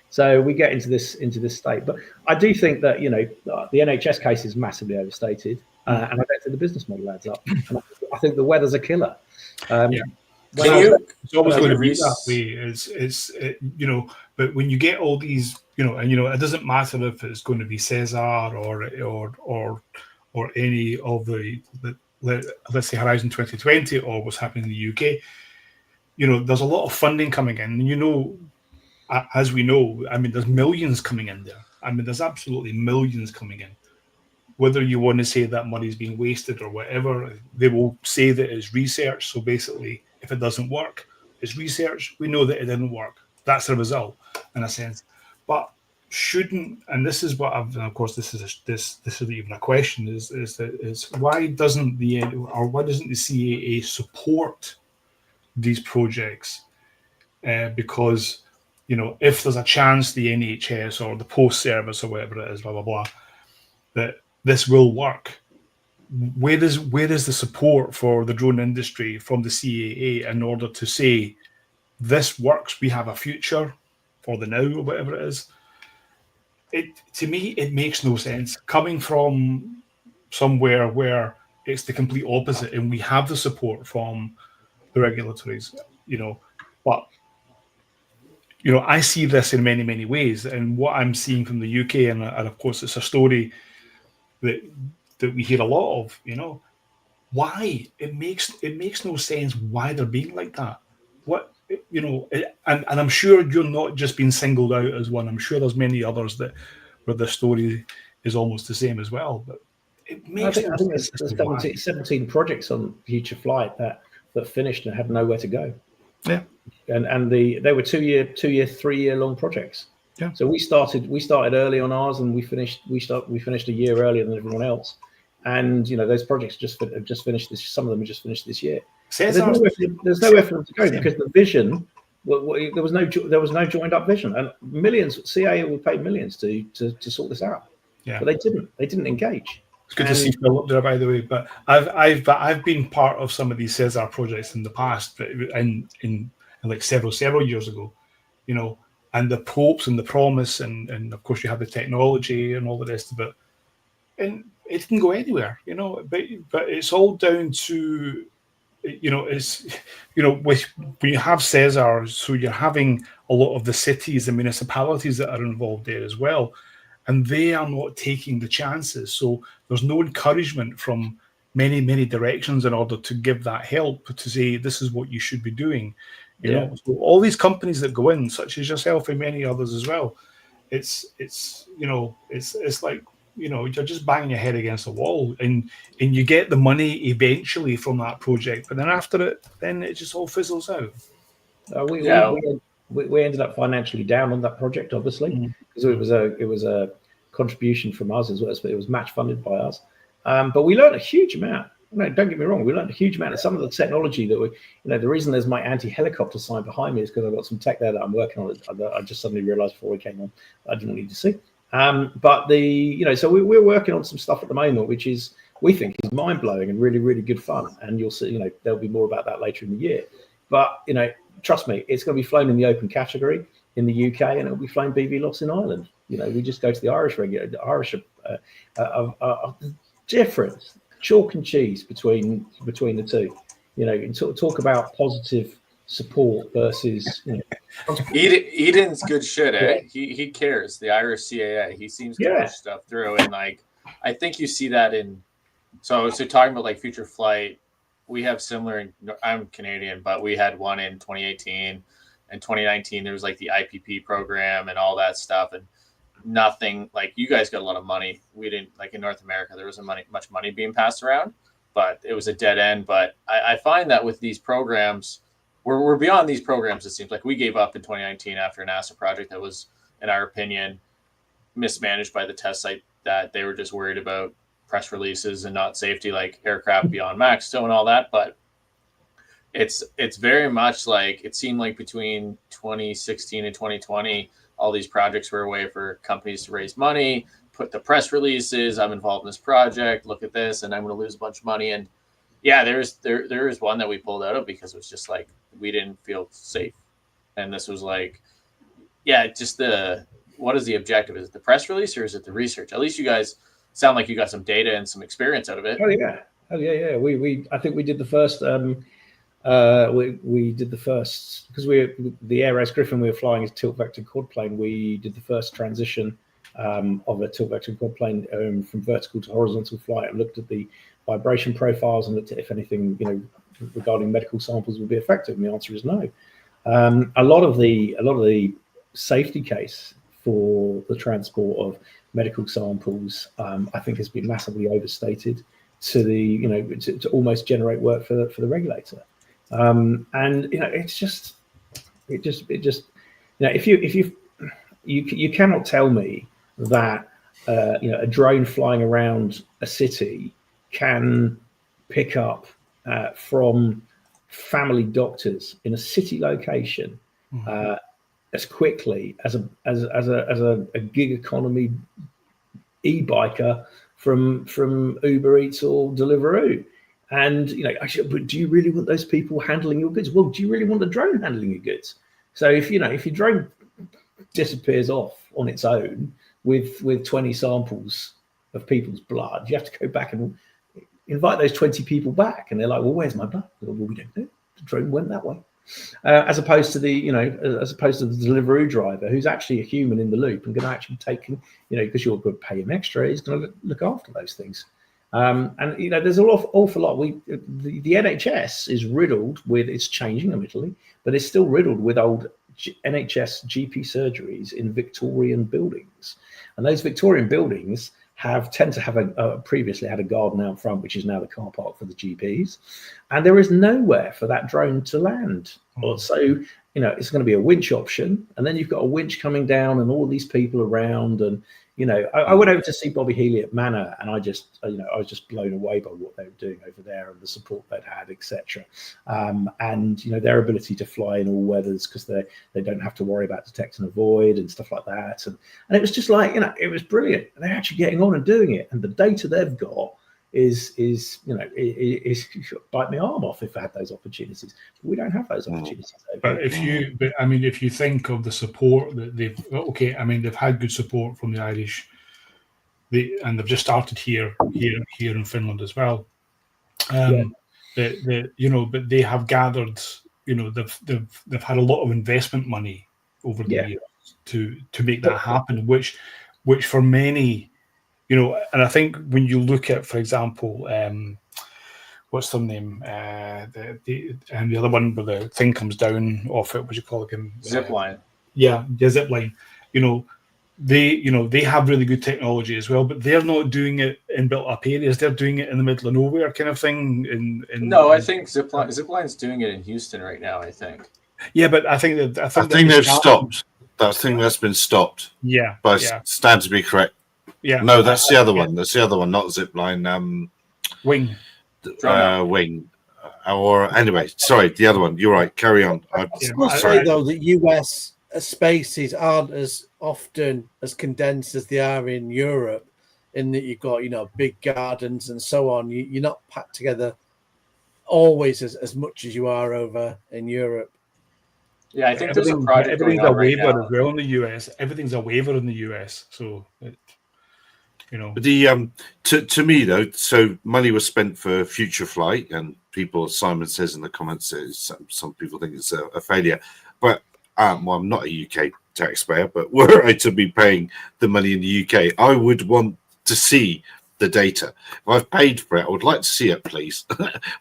So we get into this state. But I do think that the NHS case is massively overstated, and I don't think the business model adds up. And I think the weather's a killer. It's always going to be that way. But when you get all these, it doesn't matter if it's going to be Cesar or any of the let's say Horizon 2020 or what's happening in the UK. There's a lot of funding coming in. As we know, there's millions coming in there. There's absolutely millions coming in. Whether you want to say that money's being wasted or whatever, they will say that it's research. So basically, if it doesn't work, it's research. We know that it didn't work. That's the result, in a sense. But shouldn't, and this is what I've, and of course, this isn't even a question. Is why doesn't the CAA support these projects? Because if there's a chance the NHS or the post service or whatever it is, blah blah blah, that this will work. Where is the support for the drone industry from the CAA in order to say this works? We have a future for the now or whatever it is. To me, it makes no sense coming from somewhere where it's the complete opposite, and we have the support from the regulatories. But I see this in many, many ways, and what I'm seeing from the UK, and of course, it's a story that we hear a lot of. Why it makes no sense why they're being like that. What and I'm sure you're not just being singled out as one. I'm sure there's many others where the story is almost the same as well. But it makes I think there's 17 projects on Future Flight that finished and had nowhere to go. Yeah, and they were 2 year, 3 year long projects. Yeah. So we started early on ours, and we finished a year earlier than everyone else. And those projects just finished this. Some of them have just finished this year. There's nowhere for them to go, because the vision, there was no joined up vision, and millions. CAA would pay millions to sort this out. Yeah, but they didn't engage. It's good to see Phil up there, by the way. But I've been part of some of these Cesar projects in the past, but in like several years ago, and the hopes and the promise, and of course you have the technology and all the rest of it, and it didn't go anywhere, But it's all down to, when you have Cesar, so you're having a lot of the cities and municipalities that are involved there as well, and they are not taking the chances. So there's no encouragement from many, many directions in order to give that help to say this is what you should be doing. You know, so all these companies that go in, such as yourself and many others as well, it's like, you're just banging your head against the wall, and you get the money eventually from that project, but then after it, then it just all fizzles out. We ended up financially down on that project, obviously, because it was a contribution from us as well, but it was match funded by us. But we learned a huge amount. no, don't get me wrong. We learned a huge amount of some of the technology that the reason there's my anti-helicopter sign behind me is because I've got some tech there that I'm working on. I just suddenly realized before we came on, I didn't need to see. But so we're working on some stuff at the moment, which is, we think, is mind blowing and really, really good fun. And you'll see, there'll be more about that later in the year. But, trust me, it's going to be flown in the open category in the UK, and it'll be flown BVLOS in Ireland. We just go to the Irish regulator. The Irish are different, chalk and cheese between the two. And talk about positive support versus. Eden's good shit, eh? He cares. The Irish CAA. He seems to push stuff through, and I think you see that in. So talking about future flight, we have similar. I'm Canadian, but we had one in 2018 and 2019. There was the IPP program and all that stuff, and nothing. You guys got a lot of money. We didn't, in North America. There wasn't much money being passed around, but it was a dead end. But I find that with these programs, we're beyond these programs. It seems like we gave up in 2019 after a NASA project that was, in our opinion, mismanaged by the test site. That they were just worried about press releases and not safety, like aircraft beyond Mach still and all that. But it's very much it seemed like between 2016 and 2020, all these projects were a way for companies to raise money, put the press releases, I'm involved in this project, look at this, and I'm going to lose a bunch of money. And yeah, there is one that we pulled out of because it was just we didn't feel safe. And this was just what is the objective? Is it the press release or is it the research? At least you guys sound like you got some data and some experience out of it. Oh yeah. I think we did the first. We did the first because the Air Race Griffin we were flying is tilt vector quad plane. We did the first transition of a tilt vector quad plane from vertical to horizontal flight, and looked at the vibration profiles and looked at if anything regarding medical samples would be effective. And the answer is no. A lot of the safety case for the transport of medical samples, I think, has been massively overstated to almost generate work for the regulator. And it's just if you cannot tell me that a drone flying around a city can pick up from family doctors in a city location as quickly as a gig economy e-biker from Uber Eats or Deliveroo. And but do you really want those people handling your goods? Well, do you really want a drone handling your goods? So if your drone disappears off on its own with 20 samples of people's blood, you have to go back and invite those 20 people back, and they're like, well, where's my blood? Well, we don't know. The drone went that way. As opposed to the Deliveroo driver, who's actually a human in the loop and going to actually take, because you're going to pay him extra, he's going to look after those things. And there's an awful lot. The NHS is riddled with, it's changing admittedly, but it's still riddled with old NHS GP surgeries in Victorian buildings, and those Victorian buildings tend to have previously had a garden out front, which is now the car park for the GPs, and there is nowhere for that drone to land. So it's going to be a winch option, and then you've got a winch coming down and all these people around. And I went over to see Bobby Healy at Manor, and I was just blown away by what they were doing over there and the support they'd had, etc. And their ability to fly in all weathers, because they don't have to worry about detect and avoid and stuff like that. And it was just it was brilliant. And they're actually getting on and doing it, and the data they've got is bite my arm off if I had those opportunities. But we don't have those opportunities. But if you think of the support that they've had good support from the Irish, and they've just started here in Finland as well. But they have gathered, they've had a lot of investment money over the years to make that happen, which for many. And I think when you look at, for example, what's their name? The other one where the thing comes down off it, what do you call it again? Zipline. Zipline. They have really good technology as well, but they're not doing it in built-up areas. They're doing it in the middle of nowhere kind of thing. I think Zipline's doing it in Houston right now, I think. Yeah, but I think they've stopped. That thing that's been stopped. Yeah. But stand to be correct. Yeah. No, that's the other one. That's the other one, not Zipline. Wing. wing. Or anyway, sorry, the other one. You're right. Carry on. I must say though that US spaces aren't as often as condensed as they are in Europe, in that you've got big gardens and so on. You're not packed together always as much as you are over in Europe. Yeah, I think there's a project going on right now. As well in the US. Everything's a waiver in the US, so But to me though, so money was spent for future flight, and people, Simon says in the comments, some people think it's a failure. But well, I'm not a UK taxpayer, but were I to be paying the money in the UK, I would want to see the data. If I've paid for it, I would like to see it, please.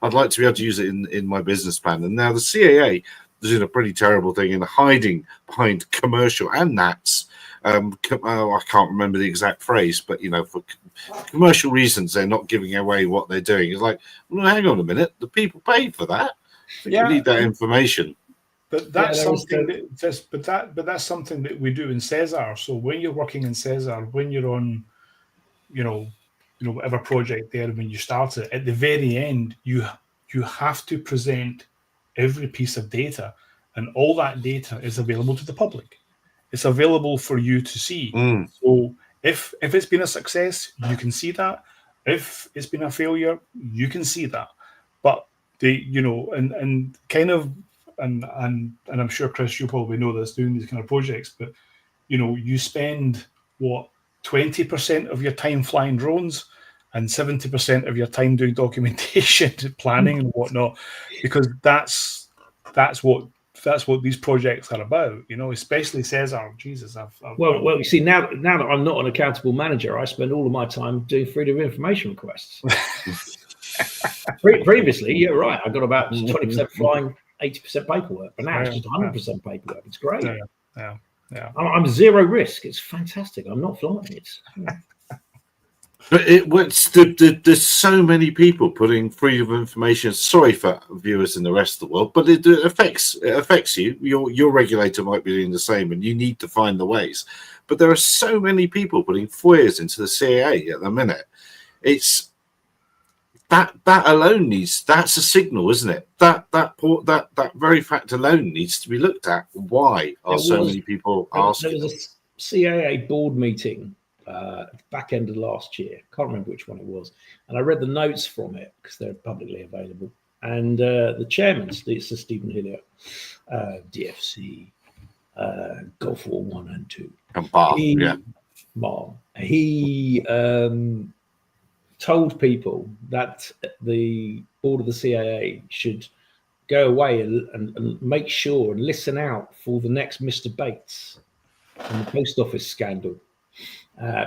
I'd like to be able to use it in my business plan. And now the CAA is doing a pretty terrible thing in hiding behind commercial and NATs. I can't remember the exact phrase, but for commercial reasons, they're not giving away what they're doing. It's like, well, hang on a minute, the people paid for that. You need that information. But that's something that's something that we do in Cesar. So when you're working in Cesar, when you're on, whatever project there, when you start it, at the very end, you have to present every piece of data, and all that data is available to the public. It's available for you to see. So if it's been a success, you can see that. If it's been a failure, you can see that. But and I'm sure, Chris, you probably know this doing these kind of projects, but you spend 20% of your time flying drones and 70% of your time doing documentation, planning and whatnot, because that's what these projects are about, especially Cesar. Jesus, well, you see, now that I'm not an accountable manager, I spend all of my time doing freedom of information requests. Previously, you're right, I got about 20% flying, 80% paperwork, but now it's just 100% paperwork. It's great. Yeah. I'm zero risk. It's fantastic. I'm not flying it. But there's so many people putting freedom of information. Sorry for viewers in the rest of the world, but it affects you. Your regulator might be doing the same, and you need to find the ways. But there are so many people putting FOIAs into the CAA at the minute. It's that alone that's a signal, isn't it? That very fact alone needs to be looked at. Why are so many people asking? There was a CAA board meeting back end of last year. Can't remember which one it was, and I read the notes from it because they're publicly available. And the chairman, Sir Stephen Hillier, DFC, Gulf War 1 and 2, and he told people that the board of the CAA should go away and make sure and listen out for the next Mr. Bates and the post office scandal.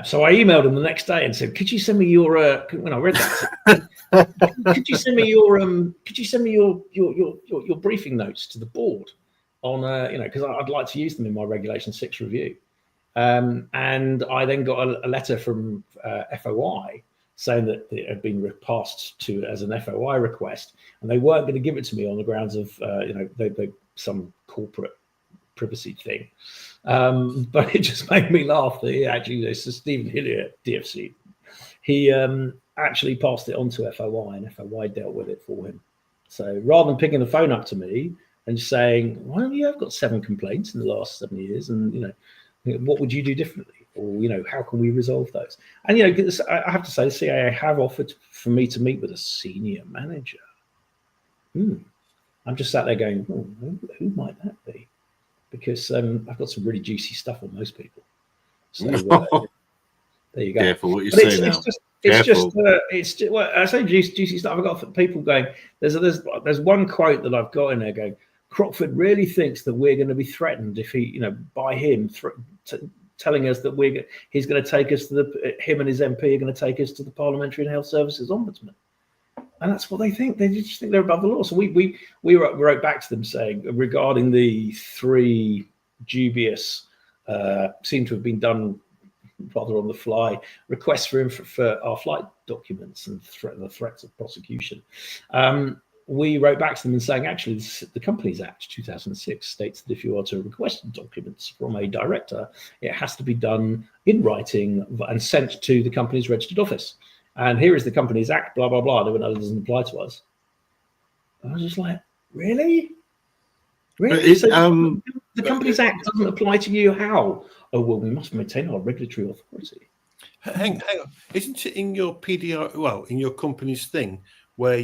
So I emailed him the next day and said, "Could you send me your?" When I read that, could you send me your briefing notes to the board on because I'd like to use them in my Regulation 6 review. And I then got a letter from FOI saying that it had been passed to as an FOI request, and they weren't going to give it to me on the grounds of they some corporate privacy thing. But it just made me laugh that he actually, Sir Stephen Hillier, DFC, he actually passed it on to FOI, and FOI dealt with it for him. So rather than picking the phone up to me and saying, "Well, I've got 7 complaints in the last 7 years, and what would you do differently?" Or how can we resolve those? And I have to say, the CAA have offered for me to meet with a senior manager. I'm just sat there going, who might that be? Because I've got some really juicy stuff on most people. So there you go. Careful what you say now. It's just well, I say juicy stuff. I've got people going. There's one quote that I've got in there going. Crockford really thinks that we're going to be threatened if he, by him telling us that he's going to take us to him and his MP are going to take us to the Parliamentary and Health Services Ombudsman. And that's what they think. They just think they're above the law. So we wrote back to them saying, regarding the 3 dubious, seem to have been done rather on the fly, requests for our flight documents and the threats of prosecution. We wrote back to them and saying, actually, the Companies Act 2006 states that if you are to request documents from a director, it has to be done in writing and sent to the company's registered office. and here is the Companies Act, blah, blah, blah. They went, no, it doesn't apply to us. I was just like, really? Really? So the Companies Act doesn't apply to you? How? Oh, well, we must maintain our regulatory authority. Hang on. Isn't it in your PDR, well, in your company's thing, where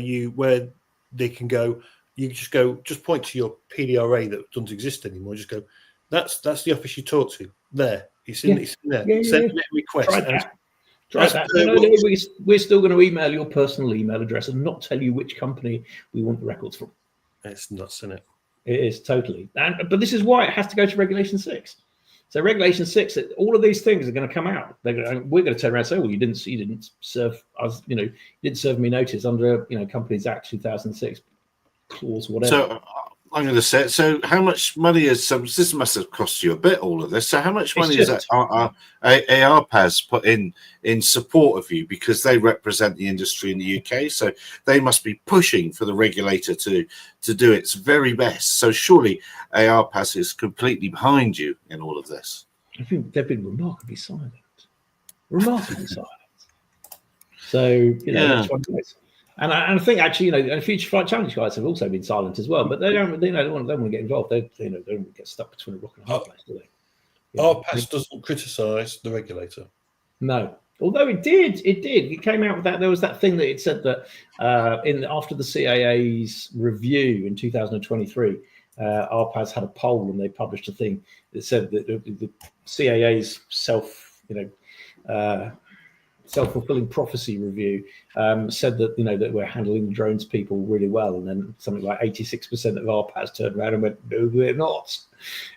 they can go, you just point to your PDRA that doesn't exist anymore, just go, that's the office you talk to. There. It's in there. Send a request. Try that. No, we're still going to email your personal email address and not tell you which company we want the records from. It's nuts, isn't it? It is totally. But this is why it has to go to Regulation 6. So Regulation 6, all of these things are going to come out. We're going to turn around and say, well, you didn't serve us, you didn't serve me notice under, Companies Act 2006 clause, whatever. So I'm going to say it. So how much money this must have cost you a bit, all of this. So how much money is that ARPAS put in support of you, because they represent the industry in the UK? So they must be pushing for the regulator to do its very best. So surely ARPAS is completely behind you in all of this. I think they've been remarkably silent. Remarkably silent. So, that's what it is. And I think actually, and Future Flight Challenge guys have also been silent as well, but they don't want to get involved. They don't get stuck between a rock and a hard place, do they? ARPAS doesn't criticise the regulator. No, although it did. It came out with that. There was that thing that it said that after the CAA's review in 2023, ARPAS had a poll and they published a thing that said that the CAA's self-fulfilling prophecy review said that that we're handling the drones people really well, and then something like 86% of RPAS turned around and went, no, we're not.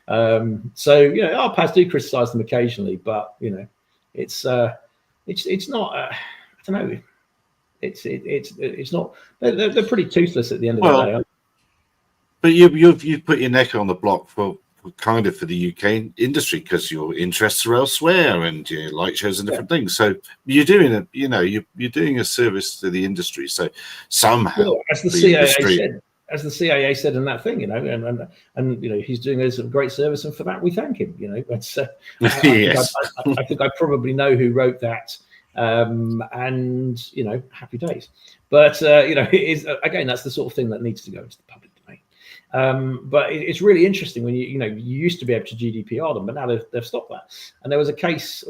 So RPAS do criticise them occasionally, but it's not. I don't know. It's not. They're pretty toothless at the end of the day. But you've put your neck on the block for the UK industry, because your interests are elsewhere and your light shows and different things. So you're doing you're doing a service to the industry. So somehow, as the CAA said in that thing, and he's doing a great service, and for that we thank him. That's I think I probably know who wrote that, and happy days. But it is, again, that's the sort of thing that needs to go into the public domain. But it's really interesting when you used to be able to GDPR them, but now they've stopped that. And there was a case,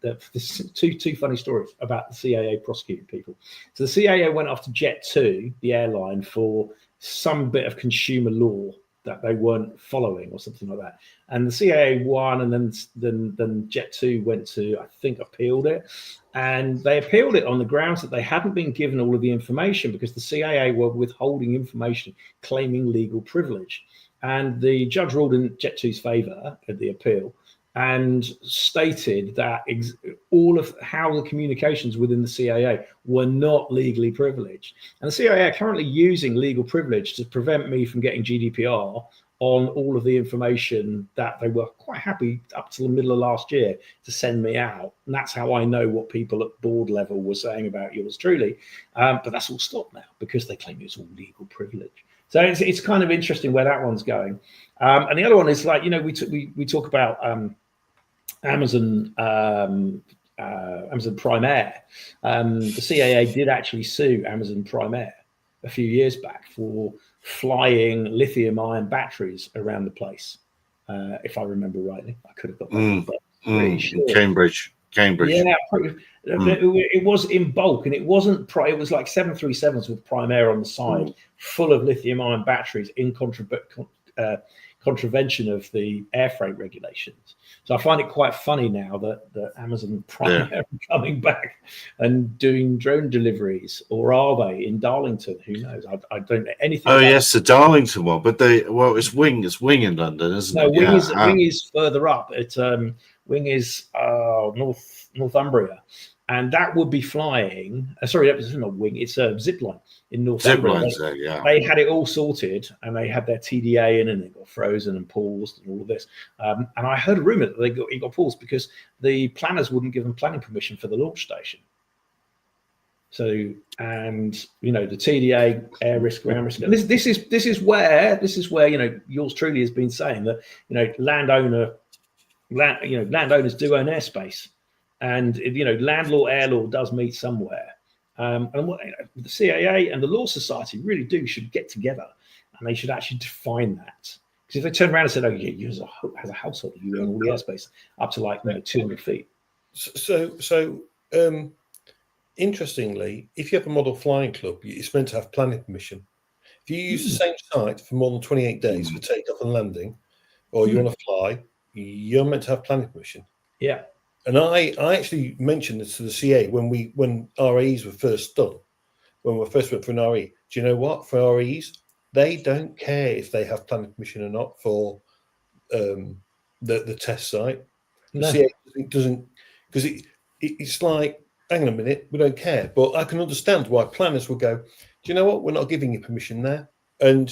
there's two funny stories about the CAA prosecuting people. So the CAA went after Jet2, the airline, for some bit of consumer law that they weren't following or something like that. And the CAA won, and then Jet2 went to, I think, appealed it. And they appealed it on the grounds that they hadn't been given all of the information because the CAA were withholding information, claiming legal privilege. And the judge ruled in Jet2's favour at the appeal and stated that all of how the communications within the CAA were not legally privileged. And the CAA are currently using legal privilege to prevent me from getting GDPR on all of the information that they were quite happy up to the middle of last year to send me out. And that's how I know what people at board level were saying about yours truly. But that's all stopped now because they claim it's all legal privilege. So it's kind of interesting where that one's going. And the other one is like, we talk about Amazon Prime Air. The CAA did actually sue Amazon Prime Air a few years back for flying lithium-ion batteries around the place, if I remember rightly. I could have got that, but pretty sure. Cambridge. Yeah, it was in bulk, and it wasn't. It was like 737s with Prime Air on the side, full of lithium-ion batteries in contravention of the air freight regulations. So I find it quite funny now that Amazon Prime Air are coming back and doing drone deliveries, or are they in Darlington? Who knows? I don't know anything. Oh yes, the Darlington one, but it's Wing in London, isn't it? No, Wing is further up. Wing is Northumbria, and that would be flying. Sorry, that was not Wing. It's a Zipline in Northumbria. They had it all sorted, and they had their TDA in, and it got frozen and paused, and all of this. And I heard a rumor that it got paused because the planners wouldn't give them planning permission for the launch station. So, and the TDA, air risk, ground risk. And this is where yours truly has been saying that landowners do own airspace, and landlord airlord does meet somewhere. And what the CAA and the Law Society really should get together, and they should actually define that. Because if they turn around and said, "Oh, yeah, you as a household, you own all the airspace up to 200 feet." So interestingly, if you have a model flying club, it's meant to have planning permission. If you use the same site for more than 28 days for takeoff and landing, or you want to fly, you're meant to have planning permission. Yeah. And I actually mentioned this to the CA when REs were first done, when we first went for an RE. Do you know what? For REs, they don't care if they have planning permission or not for the test site. The CA doesn't, because it's like, hang on a minute, we don't care. But I can understand why planners will go, do you know what? We're not giving you permission there. And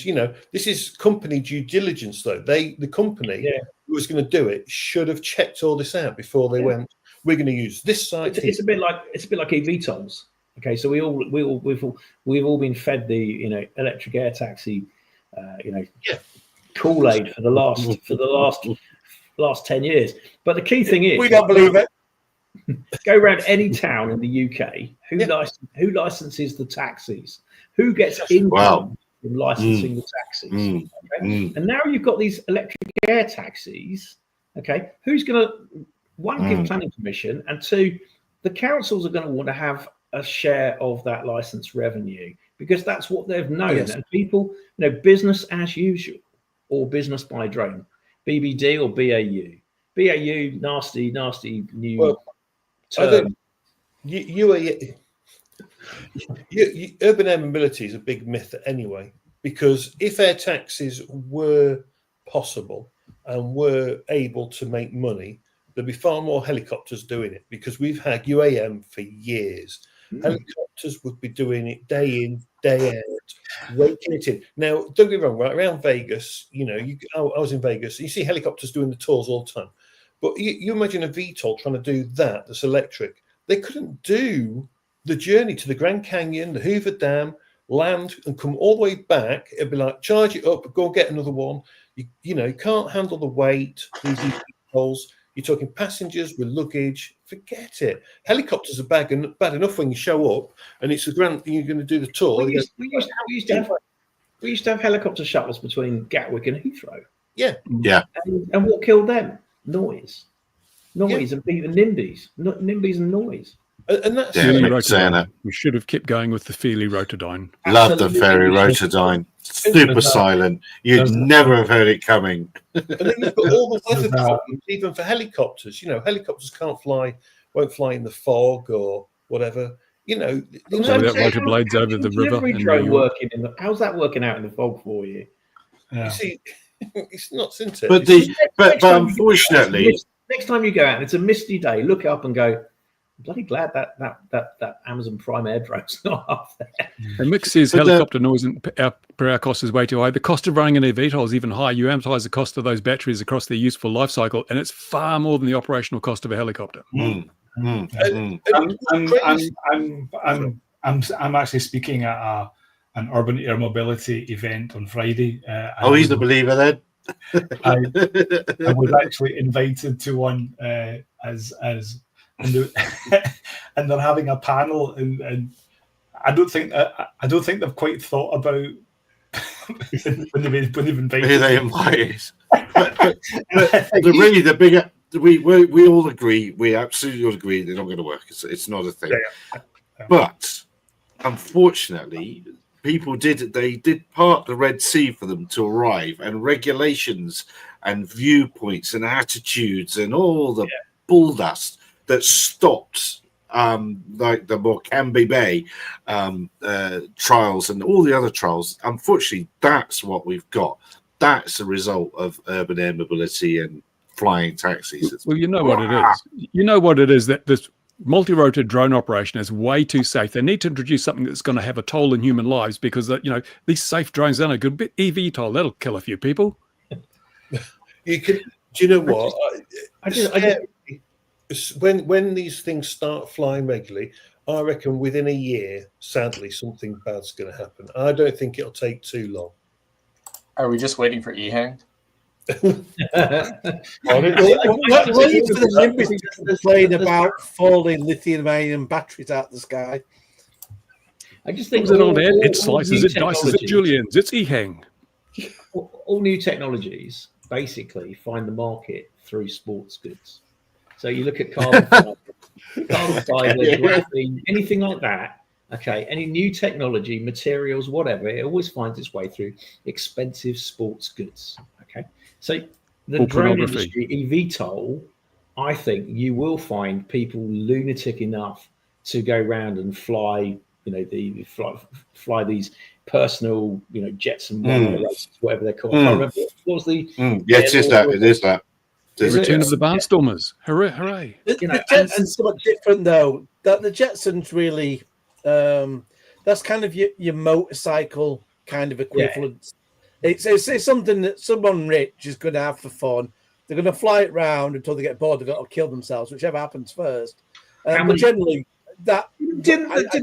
this is company due diligence, though. The company who was going to do it should have checked all this out before they went. We're going to use this site. It's a bit like eVTOLs. Okay, so we've all been fed the electric air taxi, Kool-Aid for the last 10 years. But the key thing is, we don't believe it. Go around any town in the UK. Who licenses the taxis? Who gets income from licensing the taxis? Okay? And now you've got these electric air taxis. Okay, who's going to give planning permission, and two, the councils are going to want to have a share of that license revenue, because that's what they've known. And people, business as usual or business by drone, BBD or BAU. BAU, nasty new term. Urban air mobility is a big myth anyway, because if air taxis were possible and were able to make money, there'd be far more helicopters doing it, because we've had UAM for years. Helicopters would be doing it day in, day out, raking it in. Now, don't get me wrong, right around Vegas, I was in Vegas, you see helicopters doing the tours all the time. But you imagine a VTOL trying to do that's electric. They couldn't do the journey to the Grand Canyon, the Hoover Dam, land and come all the way back. It'd be like, charge it up, go get another one. You can't handle the weight, these VTOLs. You're talking passengers with luggage. Forget it. Helicopters are bad enough when you show up and it's you're going to do the tour. We used to have helicopter shuttles between Gatwick and Heathrow. Yeah. And what killed them? Noise and NIMBYs and noise. And that's we should have kept going with the Feely Rotodyne. Love the Fairy Rotodyne. Super silent. You'd never have heard it coming. And then you've got all the weather problems, even for helicopters. Helicopters won't fly in the fog or whatever. That rotor blades over the river. How's that working out in the fog for you? Yeah. You see, it's not, isn't it? But unfortunately, next time you go out and it's a misty day, look up and go, I'm bloody glad that Amazon Prime air drone's not up there. And Mick says helicopter noise per hour cost is way too high. The cost of running an eVTOL is even high. You amortize the cost of those batteries across their useful life cycle, and it's far more than the operational cost of a helicopter. I'm actually speaking at an urban air mobility event on Friday. He's a believer then. I was actually invited to one and they're having a panel, and I don't think they've quite thought about when they've invited who they invite. but really, the bigger we all agree, we absolutely all agree they're not going to work. It's not a thing. Yeah. But unfortunately, people did part the Red Sea for them to arrive, and regulations and viewpoints and attitudes and all the bull dust that stopped like the Morecambe Bay trials and all the other trials. Unfortunately, that's what we've got. That's the result of urban air mobility and flying taxis. Well, you know what it is. You know what it is, that this multi-rotor drone operation is way too safe. They need to introduce something that's going to have a toll in human lives, because these safe drones aren't a good bit. eVTOL, that'll kill a few people. You can. Do you know what? When these things start flying regularly, I reckon within a year, sadly, something bad's going to happen. I don't think it'll take too long. Are we just waiting for EHang? Well, waiting for the Nimbus to complain about falling lithium-ion batteries out the sky. I just think Comes it all dead. It all slices, new it dices, it technologies- juliens, it's EHang. all new technologies basically find the market through sports goods. So you look at carbon fiber, graphene, anything like that. Okay, any new technology, materials, whatever, it always finds its way through expensive sports goods. Okay, so the Or drone pornography. industry, eVTOL, I think you will find people lunatic enough to go around and fly, fly these personal, jets and whatever they're called. I can't remember what was the. Yes, it is that. It is that. The Is it? return of the Barnstormers. Hooray, hooray. The know, Jetsons somewhat different though. That the Jetsons really, that's kind of your motorcycle kind of equivalent. It's something that someone rich is going to have for fun. They're going to fly it round until they get bored. They're going to kill themselves, whichever happens first. But generally, I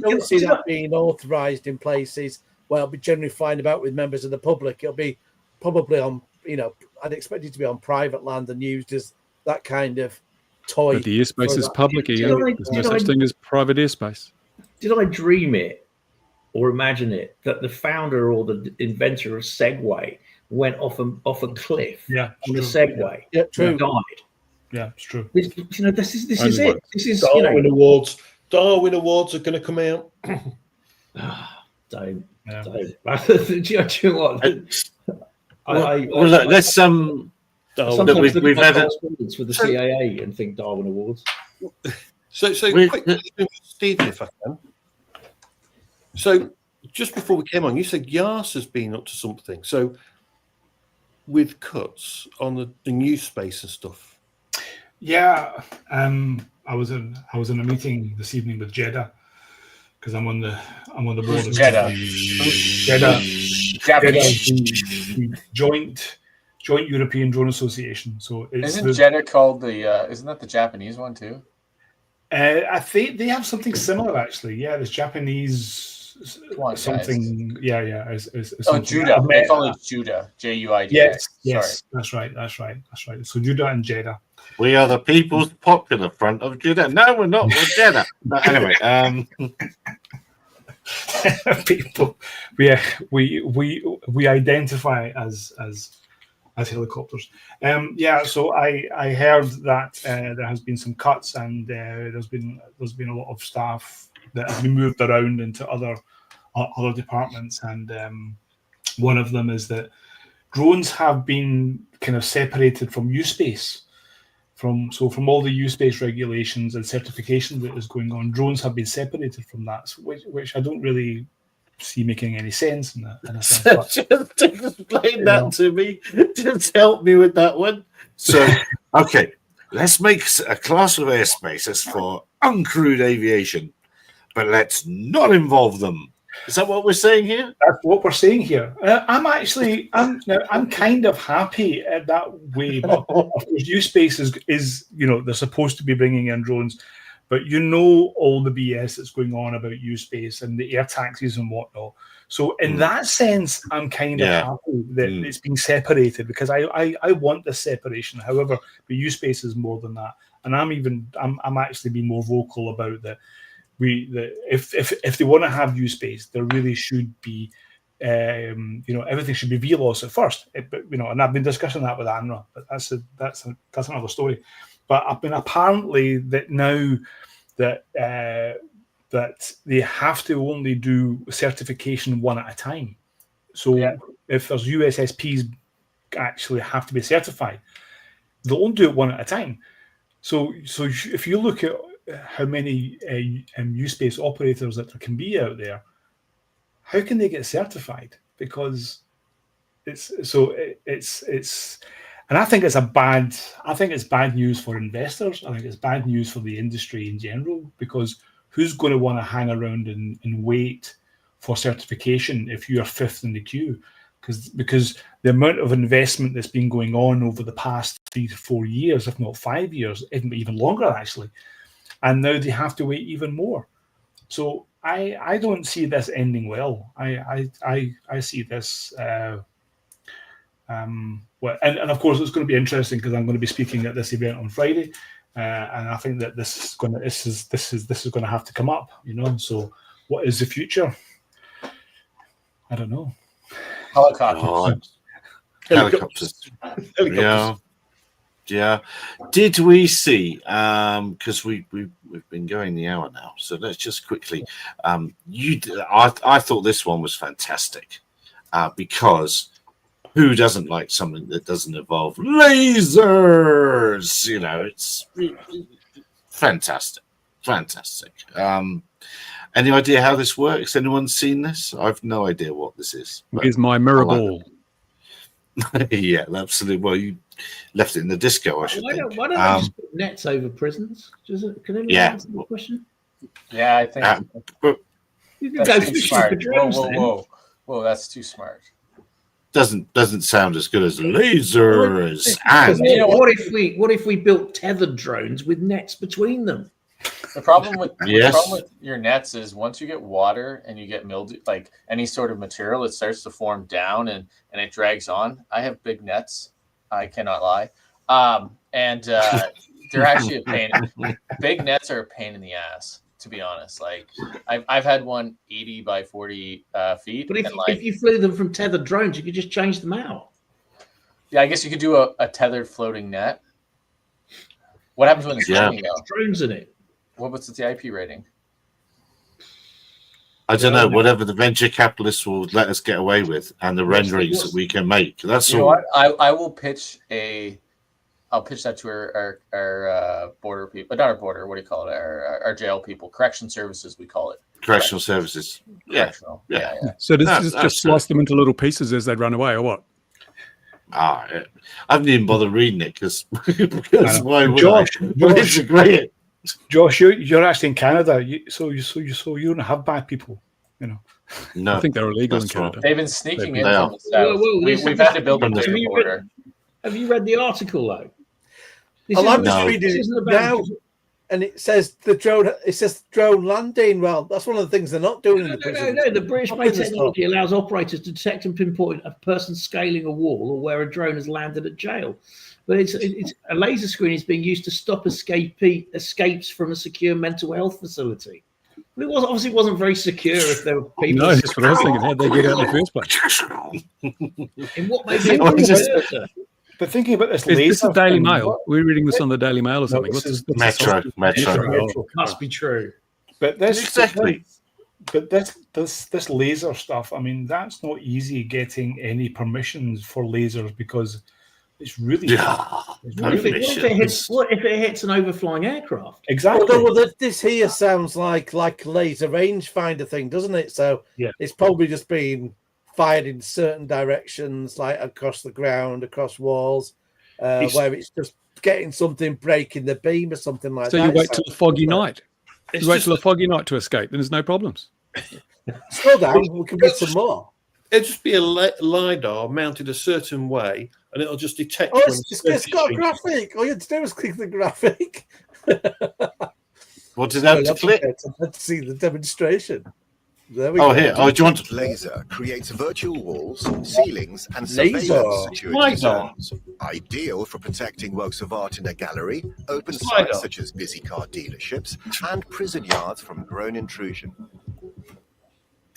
don't see that being authorised in places where it'll be generally flying about with members of the public. It'll be probably on, I'd expect it to be on private land and used as that kind of toy. But the airspace is public, Ian. There's no such thing as private airspace. Did I dream it or imagine it that the founder or the inventor of Segway went off a cliff on a Segway? Yeah, true. And died. Yeah, it's true. This is it. This is Darwin Awards. Darwin Awards are going to come out. Don't. Yeah. Do you know what? Let's Sometimes we've look at had correspondence with the CAA and think Darwin Awards. So quick question, Stephen, if I can. So just before we came on, you said Yas has been up to something. So with cuts on the news space and stuff. Yeah, I was in a meeting this evening with Jeddah because I'm on the board of Jeddah. the joint European Drone Association. So isn't Jeddah called isn't that the Japanese one too? I think they have something similar actually. Yeah, there's Japanese something. Guys. Yeah. Judah. They call it Judah. JUID. Yes, Sorry. that's right. So Judah and Jeddah. We are the People's Popular Front of Jeddah. No, we're not. We're Jeddah. But anyway, people, we identify as helicopters. So I heard that there has been some cuts and there's been a lot of staff that have been moved around into other departments, and one of them is that drones have been kind of separated from U-Space. From all the U-Space regulations and certification that is going on, drones have been separated from that, which I don't really see making any sense in a sense. Just explain that to me. Just help me with that one. So, okay, let's make a class of airspaces for uncrewed aviation, but let's not involve them. Is that what we're saying here? That's what we're saying here. I'm kind of happy that way. But of course, U-Space is they're supposed to be bringing in drones, but all the BS that's going on about U-Space and the air taxis and whatnot. So in that sense, I'm kind of happy that it's being separated because I want this separation. However, the U-Space is more than that, and I'm actually being more vocal about that. If they want to have U-Space, there really should be, everything should be VLOS at first. And I've been discussing that with ANRA, but that's another story. But apparently that now that they have to only do certification one at a time. So if there's USSPs actually have to be certified, they'll only do it one at a time. So if you look at how many U-Space operators that there can be out there, how can they get certified? Because it's and I think it's bad news for investors. I think it's bad news for the industry in general, because who's going to want to hang around and wait for certification if you are fifth in the queue? Because the amount of investment that's been going on over the past 3 to 4 years, if not 5 years, even longer actually, and now they have to wait even more. So I don't see this ending well. I see this and of course it's going to be interesting because I'm going to be speaking at this event on Friday, and I think that this is going to have to come up, So, what is the future? I don't know. Helicopters. Helicopters. Yeah. Did we see? Because we've been going the hour now, so let's just quickly. I thought this one was fantastic, because who doesn't like something that doesn't involve lasers? It's fantastic. Any idea how this works? Anyone seen this? I've no idea what this is. Here's my mirror ball. Yeah, absolutely. Well, you left it in the disco, I should think. Why don't they just put nets over prisons? Can anyone answer the question? Yeah, I think you can go fishing for drones. Whoa, that's too smart. Doesn't sound as good as lasers. And what if we built tethered drones with nets between them? The problem with your nets is once you get water and you get mildew, like any sort of material, it starts to form down and it drags on. I have big nets. I cannot lie. And they're actually a pain. Big nets are a pain in the ass, to be honest. Like I've had one 80 by 40 feet. But if you flew them from tethered drones, you could just change them out. Yeah, I guess you could do a tethered floating net. What happens when it's raining? Drones in it. What's the IP rating? I don't know. Whatever the venture capitalists will let us get away with, and the renderings that we can make. That's all. What? I will pitch I'll pitch that to our border people, not our border. What do you call it? Our jail people, correction services. We call it correctional services. Yeah. So this is just slice them into little pieces as they run away, or what? I haven't even bothered reading it because why would Josh, it's great. Josh, you're actually in Canada, so you don't have bad people, No, I think they're illegal in Canada. They've been sneaking in from the south. We've had to build a bigger border. Have you read the article though? I'm just reading it now, and it says the drone. It says drone landing. Well, that's one of the things they're not doing in the prison. No. The British-made technology allows operators to detect and pinpoint a person scaling a wall or where a drone has landed at jail. But it's a laser screen is being used to stop escapes from a secure mental health facility. But it obviously wasn't very secure if there were people. No, that's what I was thinking. How'd they get out in the first place? In what made it But thinking about this laser, is the Daily Mail. We're reading this on the Daily Mail or something. What's Metro. Must be true. But this exactly. But this laser stuff. I mean, that's not easy getting any permissions for lasers because it's really what if it hits an overflying aircraft? Exactly. Well, this here sounds like laser rangefinder thing, doesn't it? So it's probably just being fired in certain directions, like across the ground, across walls, where it's just getting something, breaking the beam or something like that. So you wait till a foggy night. You wait till a foggy night to escape, then there's no problems. Slow down, we can get some more. It'll just be a LiDAR mounted a certain way, and it'll just detect. Oh, it's got a graphic. All you have to do is click the graphic. What did that have to click? Let's see the demonstration. There we go. Here. Oh, do you want laser creates virtual walls, ceilings, and surveillance security zones. Ideal for protecting works of art in a gallery, open sites such as busy car dealerships, and prison yards from drone intrusion.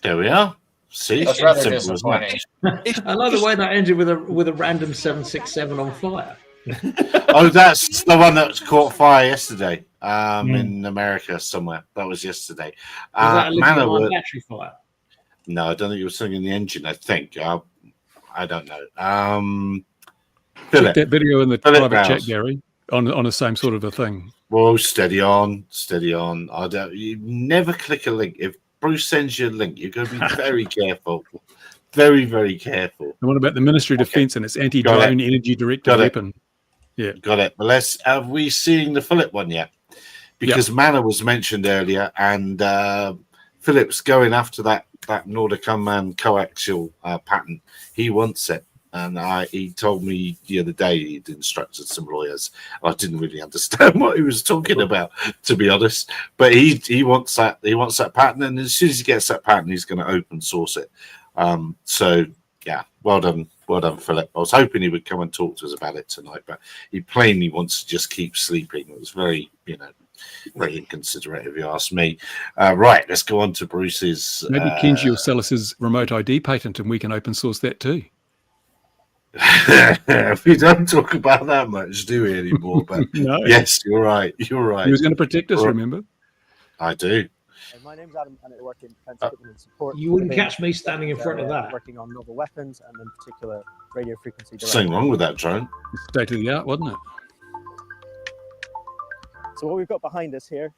There we are. See, that's rather disappointing. I love the way that ended with a random 767 on fire. Oh, that's the one that caught fire yesterday in America somewhere. That was yesterday. Was that a lithium-ion battery fire? No, I don't think it was something in the engine. I think I don't know. Philip, that video in the private chat, Gary, on the same sort of a thing. Whoa, steady on. You never click a link. If Bruce sends you a link, you've got to be very careful. Very, very careful. And what about the Ministry of Defence and its anti-drone energy directed weapon? Yeah, got it. Well, have we seen the Philip one yet? Because Manor was mentioned earlier, and Philip's going after that Nordic unmanned coaxial patent. He wants it, and he told me the other day he'd instructed some lawyers. I didn't really understand what he was talking about, to be honest. But he wants that. He wants that patent, and as soon as he gets that patent, he's going to open source it. So yeah, well done, Well done, Philip. I was hoping he would come and talk to us about it tonight, but he plainly wants to just keep sleeping. It was very, very inconsiderate, if you ask me. Right, let's go on to Bruce's. Maybe Kenji will sell us his remote ID patent, and we can open source that too. We don't talk about that much, do we, anymore? But No. Yes, you're right. You're right. He was going to protect us, remember? I do. My name's Adam, and I work in defense equipment and support. You wouldn't catch me standing in front of that. Working on novel weapons and in particular radio frequency. Something wrong with that drone. State of the art, wasn't it? So what we've got behind us here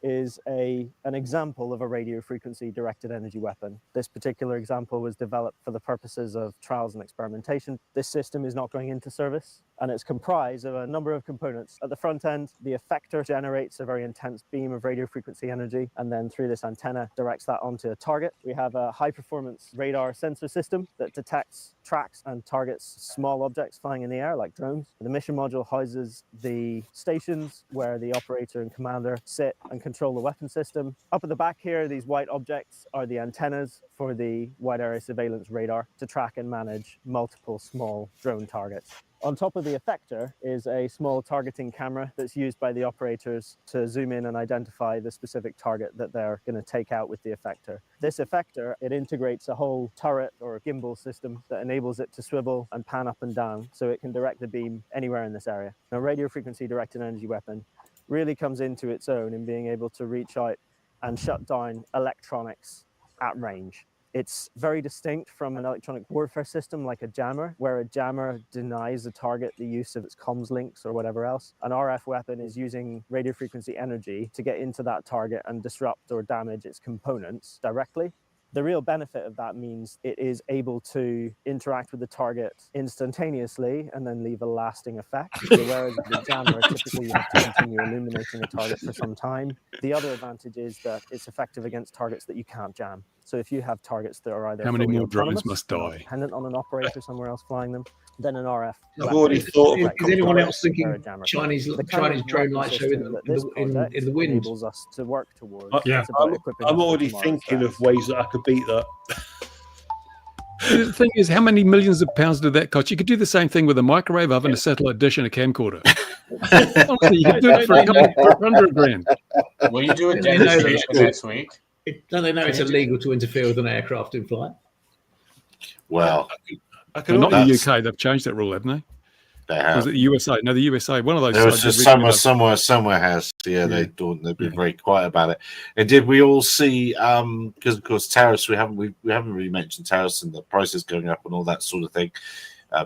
is an example of a radio frequency directed energy weapon. This particular example was developed for the purposes of trials and experimentation. This system is not going into service, and it's comprised of a number of components. At the front end, the effector generates a very intense beam of radio frequency energy, and then through this antenna directs that onto a target. We have a high performance radar sensor system that detects, tracks and targets small objects flying in the air like drones. The mission module houses the stations where the operator and commander sit and control the weapon system. Up at the back here, these white objects are the antennas for the wide area surveillance radar to track and manage multiple small drone targets. On top of the effector is a small targeting camera that's used by the operators to zoom in and identify the specific target that they're going to take out with the effector. This effector, it integrates a whole turret or a gimbal system that enables it to swivel and pan up and down so it can direct the beam anywhere in this area. Now, radio frequency directed energy weapon really comes into its own in being able to reach out and shut down electronics at range. It's very distinct from an electronic warfare system like a jammer, where a jammer denies a target the use of its comms links or whatever else. An RF weapon is using radio frequency energy to get into that target and disrupt or damage its components directly. The real benefit of that means it is able to interact with the target instantaneously and then leave a lasting effect. Whereas the jammer, typically you have to continue illuminating a target for some time. The other advantage is that it's effective against targets that you can't jam. So if you have targets that are either how many more drones autonomous, must die, dependent on an operator somewhere else flying them, then an RF. I've already thought of Is anyone else thinking Chinese drone light show in the wind? Enables us to work towards. I'm already thinking of ways that I could beat that. The thing is, how many millions of pounds did that cost? You could do the same thing with a microwave oven, a satellite dish, and a camcorder. Honestly, you could do it for $100,000. Will you do a demonstration next week? Don't they know it's illegal to interfere with an aircraft in flight? Well, not in the UK. They've changed that rule, haven't they? They have. Was it the USA? No, the USA. One of those. There was just somewhere has. Yeah, they've been very quiet about it. And did we all see? Because of course tariffs. We haven't really mentioned tariffs and the prices going up and all that sort of thing.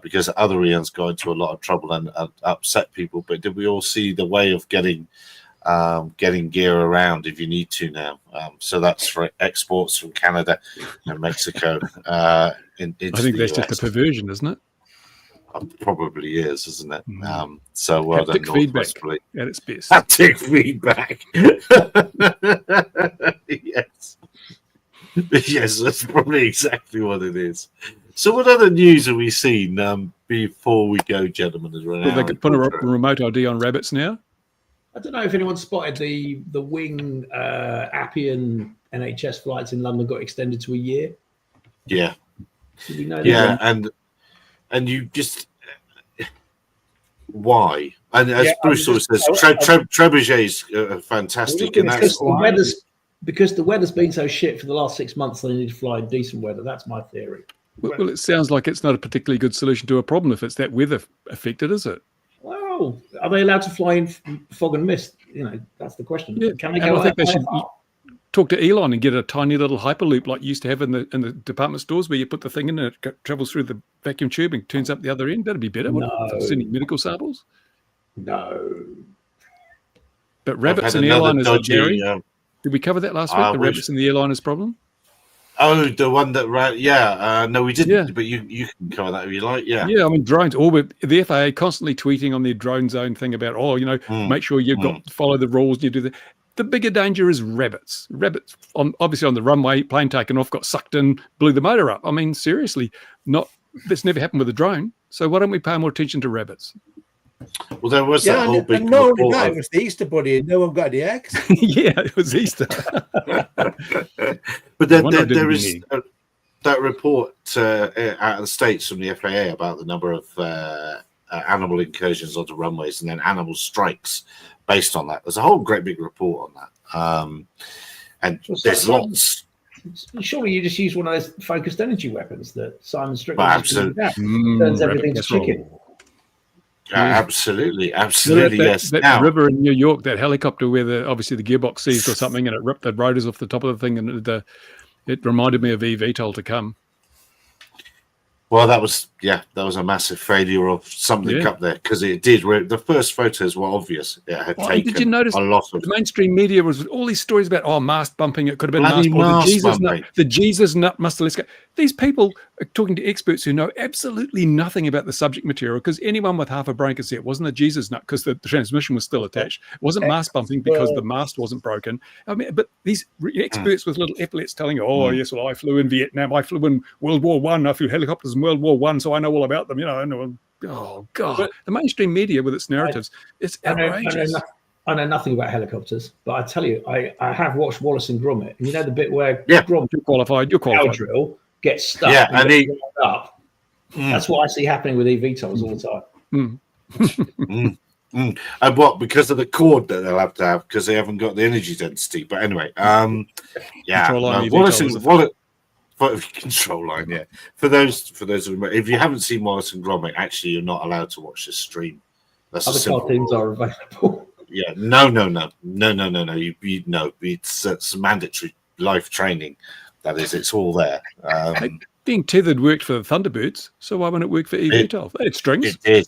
Because other Ians got into a lot of trouble and upset people. But did we all see the way of getting gear around if you need to now? So that's for exports from Canada and Mexico. I think that's just a perversion, isn't it? Probably is, isn't it? So well done, feedback at its best. Haptic feedback. Yes. Yes, that's probably exactly what it is. So what other news have we seen before we go, gentlemen? Well, they could put a remote ID on rabbits now. I don't know if anyone spotted the Wing Appian NHS flights in London got extended to a year. Yeah. Did we know yeah, that? and you just why? And as Bruce always says, Trebuchet's fantastic, and that's because the weather's been so shit for the last 6 months. They need to fly in decent weather. That's my theory. Well, it sounds like it's not a particularly good solution to a problem if it's that weather affected, is it? Well, are they allowed to fly in fog and mist? That's the question. Yeah. Can they go? I think they should talk to Elon and get a tiny little hyperloop like you used to have in the department stores, where you put the thing in and it travels through the vacuum tube and turns up the other end. That'd be better. No. Sending medical samples. No. But rabbits and airliners are Gary. Did we cover that last week? The rabbits and the airliners problem. Oh, the one that ran. Yeah, no, we didn't. Yeah. But you can cover that if you like. Yeah. Yeah, I mean drones. The FAA constantly tweeting on their drone zone thing about make sure you've got to follow the rules. And you do that. The bigger danger is rabbits. Rabbits, obviously on the runway, plane taken off, got sucked in, blew the motor up. I mean, seriously, that's never happened with a drone. So why don't we pay more attention to rabbits? Well, there was that whole big report. It was the Easter Bunny, and no one got the eggs. Yeah, it was Easter. But there is that report out of the States from the FAA about the number of animal incursions onto runways and then animal strikes based on that. There's a whole great big report on that. And there's lots. Surely you just use one of those focused energy weapons that Simon Strickland turns everything to chicken. Absolutely, yes. That river in New York, that helicopter where obviously the gearbox seized or something, and it ripped the rotors off the top of the thing, and it reminded me of eVTOL to come. Well, that was a massive failure of something up there because it did. The first photos were obvious. It had taken did you notice a lot of the mainstream media was all these stories about mast bumping? It could have been bloody mast bumping. the Jesus nut must have. These people are talking to experts who know absolutely nothing about the subject material because anyone with half a brain could see it wasn't a Jesus nut because the transmission was still attached. It wasn't mast bumping because the mast wasn't broken. I mean, but these experts with little epaulets telling you, yes, well, I flew in Vietnam, I flew in World War I, I flew helicopters in World War I, so I know all about them. Oh God, but the mainstream media with its narratives, it's outrageous. I know nothing about helicopters, but I tell you, I have watched Wallace and Gromit, and you know the bit where Gromit, you're qualified. Drill gets stuck and gets up. That's what I see happening with eVTOLs all the time. And what, because of the cord that they'll have to have because they haven't got the energy density. But anyway, Wallace control line, For those if you haven't seen Wallace and Gromit, actually you're not allowed to watch this stream. That's other cartoons are available. No. It's mandatory life training. That is, it's all there. Being tethered worked for the Thunderbirds, so why wouldn't it work for eVTOL? It strings. It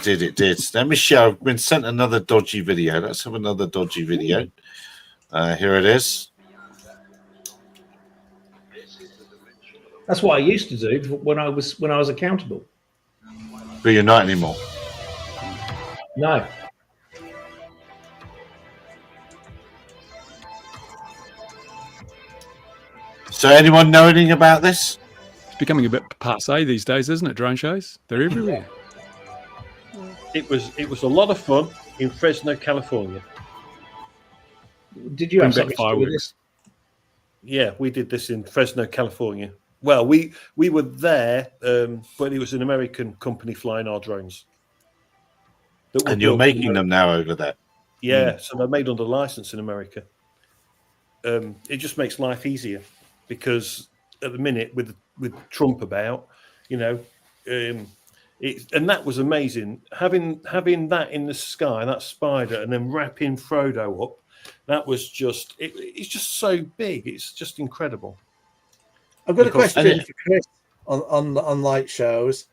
did. Let me show. I've been sent another dodgy video. Let's have another dodgy video. Here it is. That's what I used to do when I was accountable. But you're not anymore. No. So anyone know anything about this? It's becoming a bit passé these days, isn't it? Drone shows, they're everywhere. It was a lot of fun in Fresno, California. Did you have something to do with this? Yeah, we did this in Fresno, California. Well, we were there, but it was an American company flying our drones. And you're making them now over there. Yeah, so they're made under license in America. It just makes life easier because at the minute with Trump about, and that was amazing having that in the sky, that spider, and then wrapping Frodo up. That was just it's just so big. It's just incredible. I've got a question for Chris on light shows.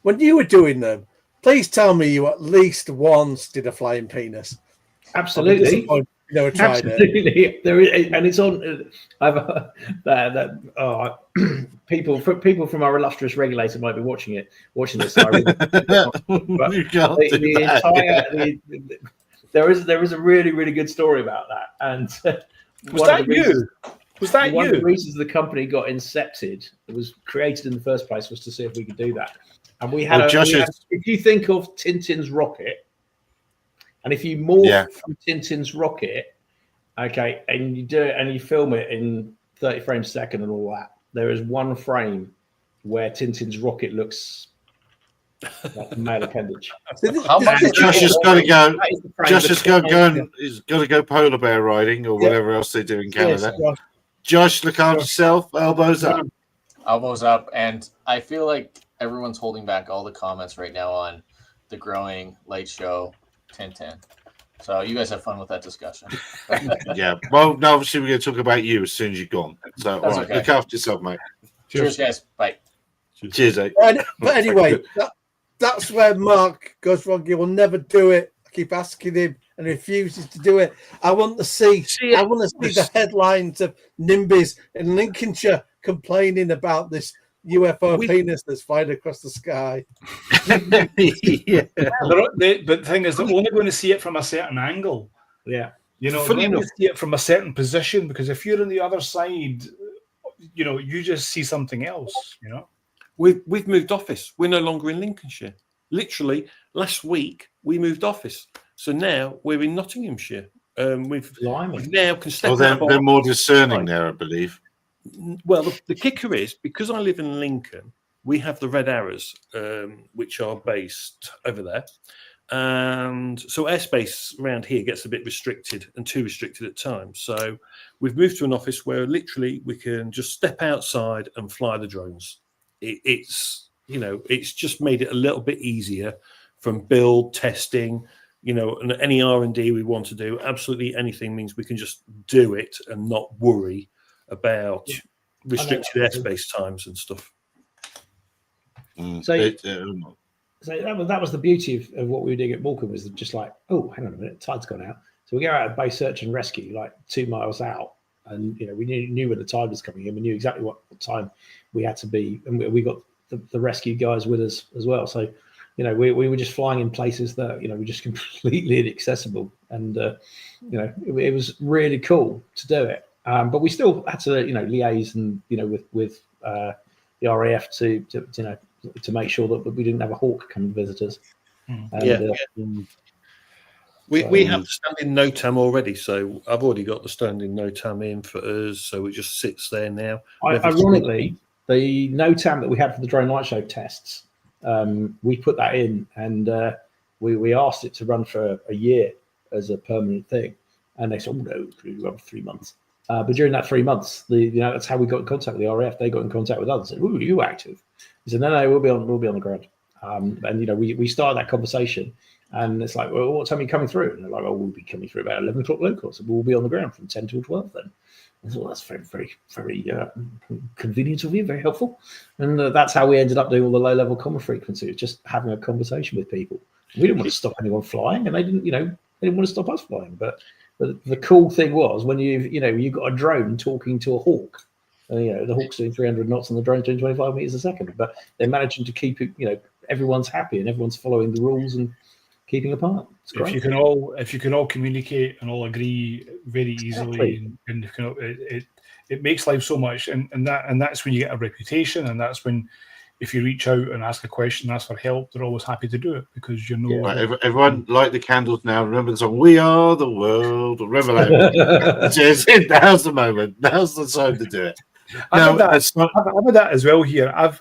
When you were doing them, please tell me you at least once did a flying penis. Absolutely. Never tried it. There is, and it's on. People from our illustrious regulator might be watching this. There is a really, really good story about that. And was that one of the reasons the company got incepted, it was created in the first place, was to see if we could do that. And we had, if you think of Tintin's rocket, and if you morph from Tintin's rocket, okay, and you do it and you film it in 30 frames a second and all that, there is one frame where Tintin's rocket looks like a male appendage. Josh has got to go. Josh has got to go polar bear riding or whatever else they do in Canada. Yes, Josh, look after yourself. Elbows up. Elbows up. And I feel like everyone's holding back all the comments right now on the growing light show Tintin. So you guys have fun with that discussion. Yeah. Well, no, obviously we're going to talk about you as soon as you're gone. So all right, look after yourself, mate. Cheers, guys. Bye. Cheers, eh? But anyway, that's where Mark goes wrong. He will never do it. I keep asking him and refuses to do it. I want to see the headlines of NIMBYs in Lincolnshire complaining about this UFO penis that's flying across the sky. But the thing is, they're only going to see it from a certain angle. Yeah. They're only going to see it from a certain position, because if you're on the other side, you just see something else, We've moved office. We're no longer in Lincolnshire. Literally, last week, we moved office. So now we're in Nottinghamshire. We've now can step they're more discerning there, I believe. Well, the kicker is, because I live in Lincoln, we have the red arrows, which are based over there. And so airspace around here gets a bit restricted and too restricted at times. So we've moved to an office where literally we can just step outside and fly the drones. It's just made it a little bit easier from build, testing, and any R&D we want to do. Absolutely anything means we can just do it and not worry about restricted airspace times and stuff. So that was the beauty of what we were doing at Morecambe, was just like, oh, hang on a minute, tide's gone out. So we go out and base search and rescue like 2 miles out, and we knew when the tide was coming in. We knew exactly what time we had to be, and we got the rescue guys with us as well. So we were just flying in places that were just completely inaccessible, and it was really cool to do it. But we still had to liaise and with the RAF to make sure that we didn't have a hawk come and visit us. We have the standing NOTAM already, so I've already got the standing NOTAM in for us, so it just sits there now. Ironically, the NOTAM that we had for the drone light show tests, we put that in, and we asked it to run for a year as a permanent thing, and they said, "Oh no, we run for 3 months." But during that 3 months, that's how we got in contact with the RAF. They got in contact with us and said, "Ooh, are you active?" We said, "No, we'll be on the ground." And we started that conversation, and it's like, "Well, what time are you coming through?" And they're like, "Oh, we'll be coming through about 11 o'clock local." So we'll be on the ground from 10 till 12 then. I thought, that's very, very, very convenient of you, very helpful. And that's how we ended up doing all the low-level common frequency, just having a conversation with people. We didn't want to stop anyone flying, and they didn't want to stop us flying. But the cool thing was when you've got a drone talking to a hawk. The hawk's doing 300 knots and the drone's doing 25 meters a second, but they're managing to keep it. Everyone's happy and everyone's following the rules and keeping apart. It's great. If you can all communicate and all agree very easily, and it makes life so much. And that's when you get a reputation, and that's when, if you reach out and ask a question, ask for help, they're always happy to do it, because everyone light the candles now. Remember the song "We Are the World." Remember that. Now's the moment. Now's the time to do it. I've had that as well here. I've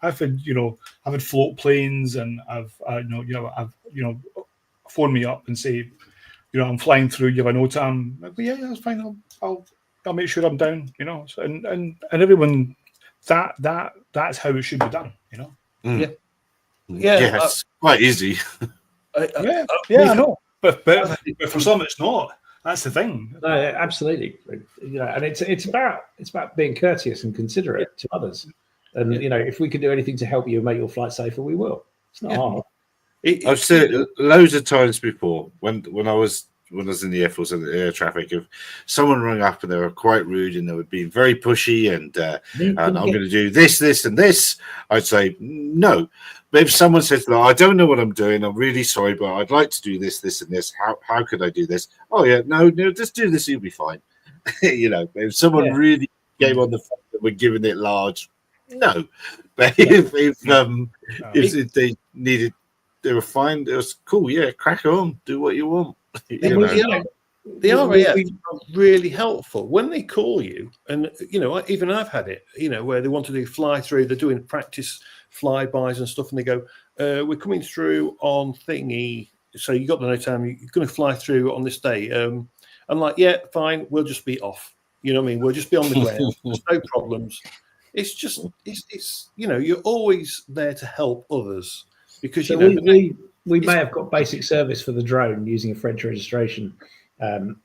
had float planes, and I've phone me up and say, I'm flying through. You have a NOTAM. But yeah, that's fine. I'll make sure I'm down. And everyone, that's how it should be done. Yeah, it's quite easy. I know, but for some it's not. That's the thing. No, absolutely. And it's about being courteous and considerate to others. And if we can do anything to help you and make your flight safer, we will. It's not hard. I've said it loads of times before when I was in the Air Force and the air traffic. If someone rang up and they were quite rude and they were being very pushy and I'm going to do this, and this, I'd say no. But if someone says, "I don't know what I'm doing. I'm really sorry, but I'd like to do this, and this. How could I do this?" "Oh yeah, no, just do this. You'll be fine." If someone really came on the phone that we're giving it large, no. But if they needed, they were fine. It was cool. Yeah, crack on. Do what you want. The RAF are really helpful when they call you, and even I've had it. Where they want to do fly through. They're doing practice flybys and stuff, and they go, "We're coming through on thingy. So you got the NOTAM. You're going to fly through on this day." I'm like, "Yeah, fine. We'll just be off. You know what I mean? We'll just be on the ground. There's no problems." It's just, it's you're always there to help others, because we may have got basic service for the drone using a French registration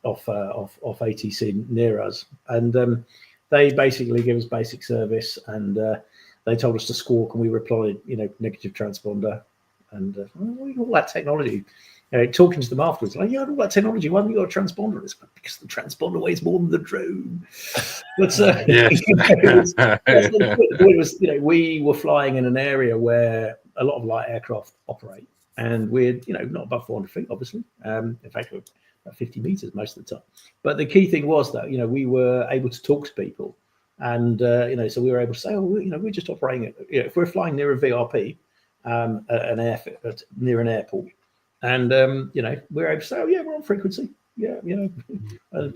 off ATC near us, and they basically give us basic service, and they told us to squawk, and we replied, negative transponder, and all that technology. Talking to them afterwards, like, all that technology. Why haven't you got a transponder? It's because the transponder weighs more than the drone. But the point was, we were flying in an area where a lot of light aircraft operate, and we're not above 400 feet, obviously. In fact, we're about 50 meters most of the time. But the key thing was that we were able to talk to people, and so we were able to say, we're just operating. If we're flying near a VRP, near an airport. And we're able to say, we're on frequency. Yeah,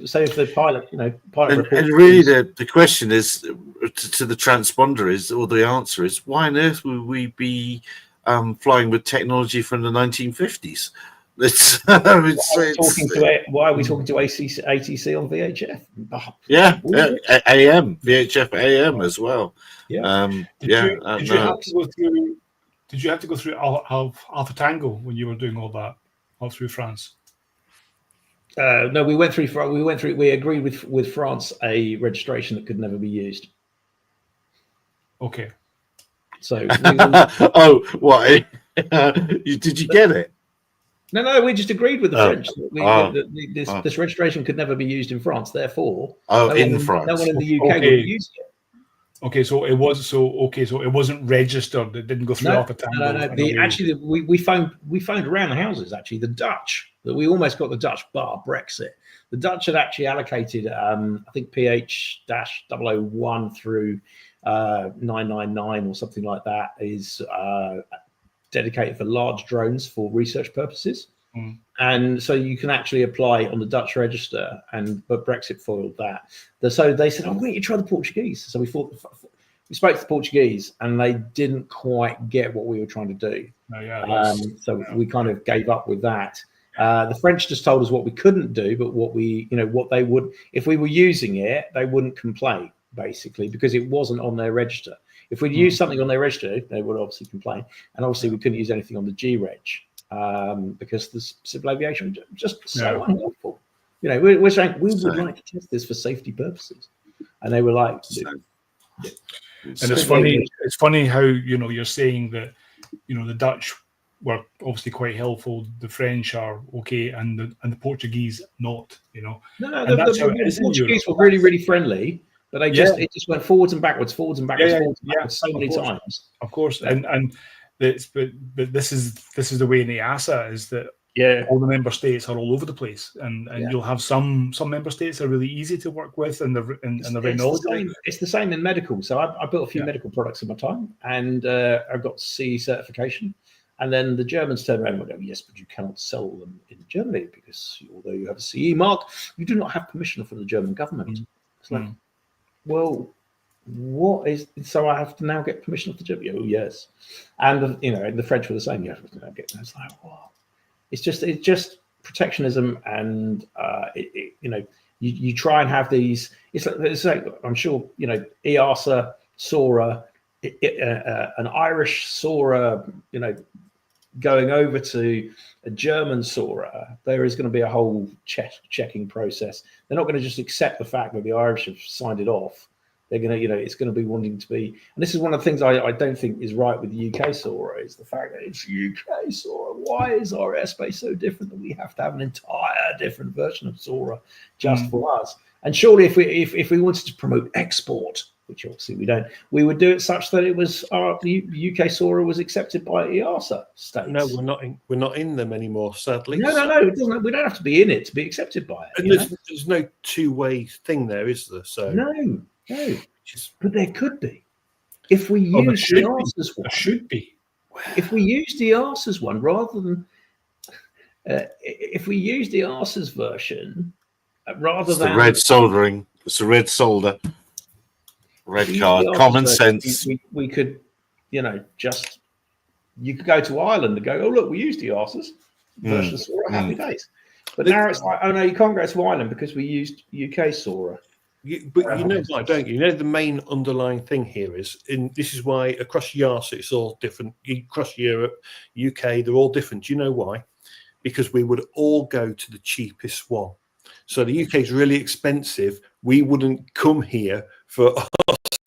say if the pilot, pilot report. And really, the question is to the transponder is, or the answer is, why on earth would we be flying with technology from the 1950s? Why are we talking to ATC on VHF? Yeah, AM, VHF AM as well. Yeah. Did you have to go through Alpha Tango when you were doing all that, all through France? No, we went through. We agreed with France a registration that could never be used. Okay. So. Oh, what? Did you get it? No, we just agreed with the French. This registration could never be used in France. Therefore, France, no one in the UK would use it. Okay, so it wasn't registered. It didn't go through Alpha Tango. No. Actually, we phoned around the houses. Actually, the Dutch. That we almost got the Dutch bar Brexit. The Dutch had actually allocated, I think PH-001 through 999 or something like that is dedicated for large drones for research purposes. And so you can actually apply on the Dutch register, but Brexit foiled that. So they said, "Oh, wait, you try the Portuguese." So we spoke to the Portuguese, and they didn't quite get what we were trying to do. So we kind of gave up with that. The French just told us what we couldn't do, but what they would, if we were using it, they wouldn't complain, basically, because it wasn't on their register. If we'd used something on their register, they would obviously complain. And obviously, we couldn't use anything on the G-Reg. Because the civil aviation just so unhelpful. We're saying we would like to test this for safety purposes, and they were like, and it's funny. It's funny how you're saying that the Dutch were obviously quite helpful. The French are okay, and the Portuguese not. No, the Portuguese were really, really friendly, but it just went forwards and backwards so many times. Of course, and. But this is the way in the EASA is that all the member states are all over the place, and you'll have some member states are really easy to work with, and they're very knowledgeable. It's the same in medical. So I built a few medical products in my time, and I got CE certification. And then the Germans turned around and go, "Yes, but you cannot sell them in Germany because although you have a CE mark, you do not have permission from the German government." It's like, well. What is so? I have to now get permission of the German. Oh yes, and the French were the same. You have to now get. It's like, wow, it's just protectionism, and you try and have these. It's like I'm sure EASA, SORA, an Irish SORA, going over to a German SORA. There is going to be a whole checking process. They're not going to just accept the fact that the Irish have signed it off. They're going to, it's going to be wanting to be, and this is one of the things I don't think is right with the UK SORA is the fact that it's UK SORA. Why is our airspace so different that we have to have an entire different version of SORA just for us? And surely, if we wanted to promote export, which obviously we don't, we would do it such that it was our UK SORA was accepted by EASA states. No, we're not in them anymore, sadly. No, it doesn't. We don't have to be in it to be accepted by it. And there's no two-way thing there, is there? So no. But there could be. If we use the EASA's one. There should be. If we use the EASA's one rather than if we use the EASA's version rather than the red soldering. It's a red solder. Red card. Common sense. We could, just you could go to Ireland and go, oh look, we used the EASA's version of SORA. Happy days. But now it's like, oh no, you can't go to Ireland because we used UK SORA. But you know why, don't you? The main underlying thing here is, this is why across EASA it's all different. Across Europe, UK, they're all different. Do you know why? Because we would all go to the cheapest one. So the UK is really expensive. We wouldn't come here for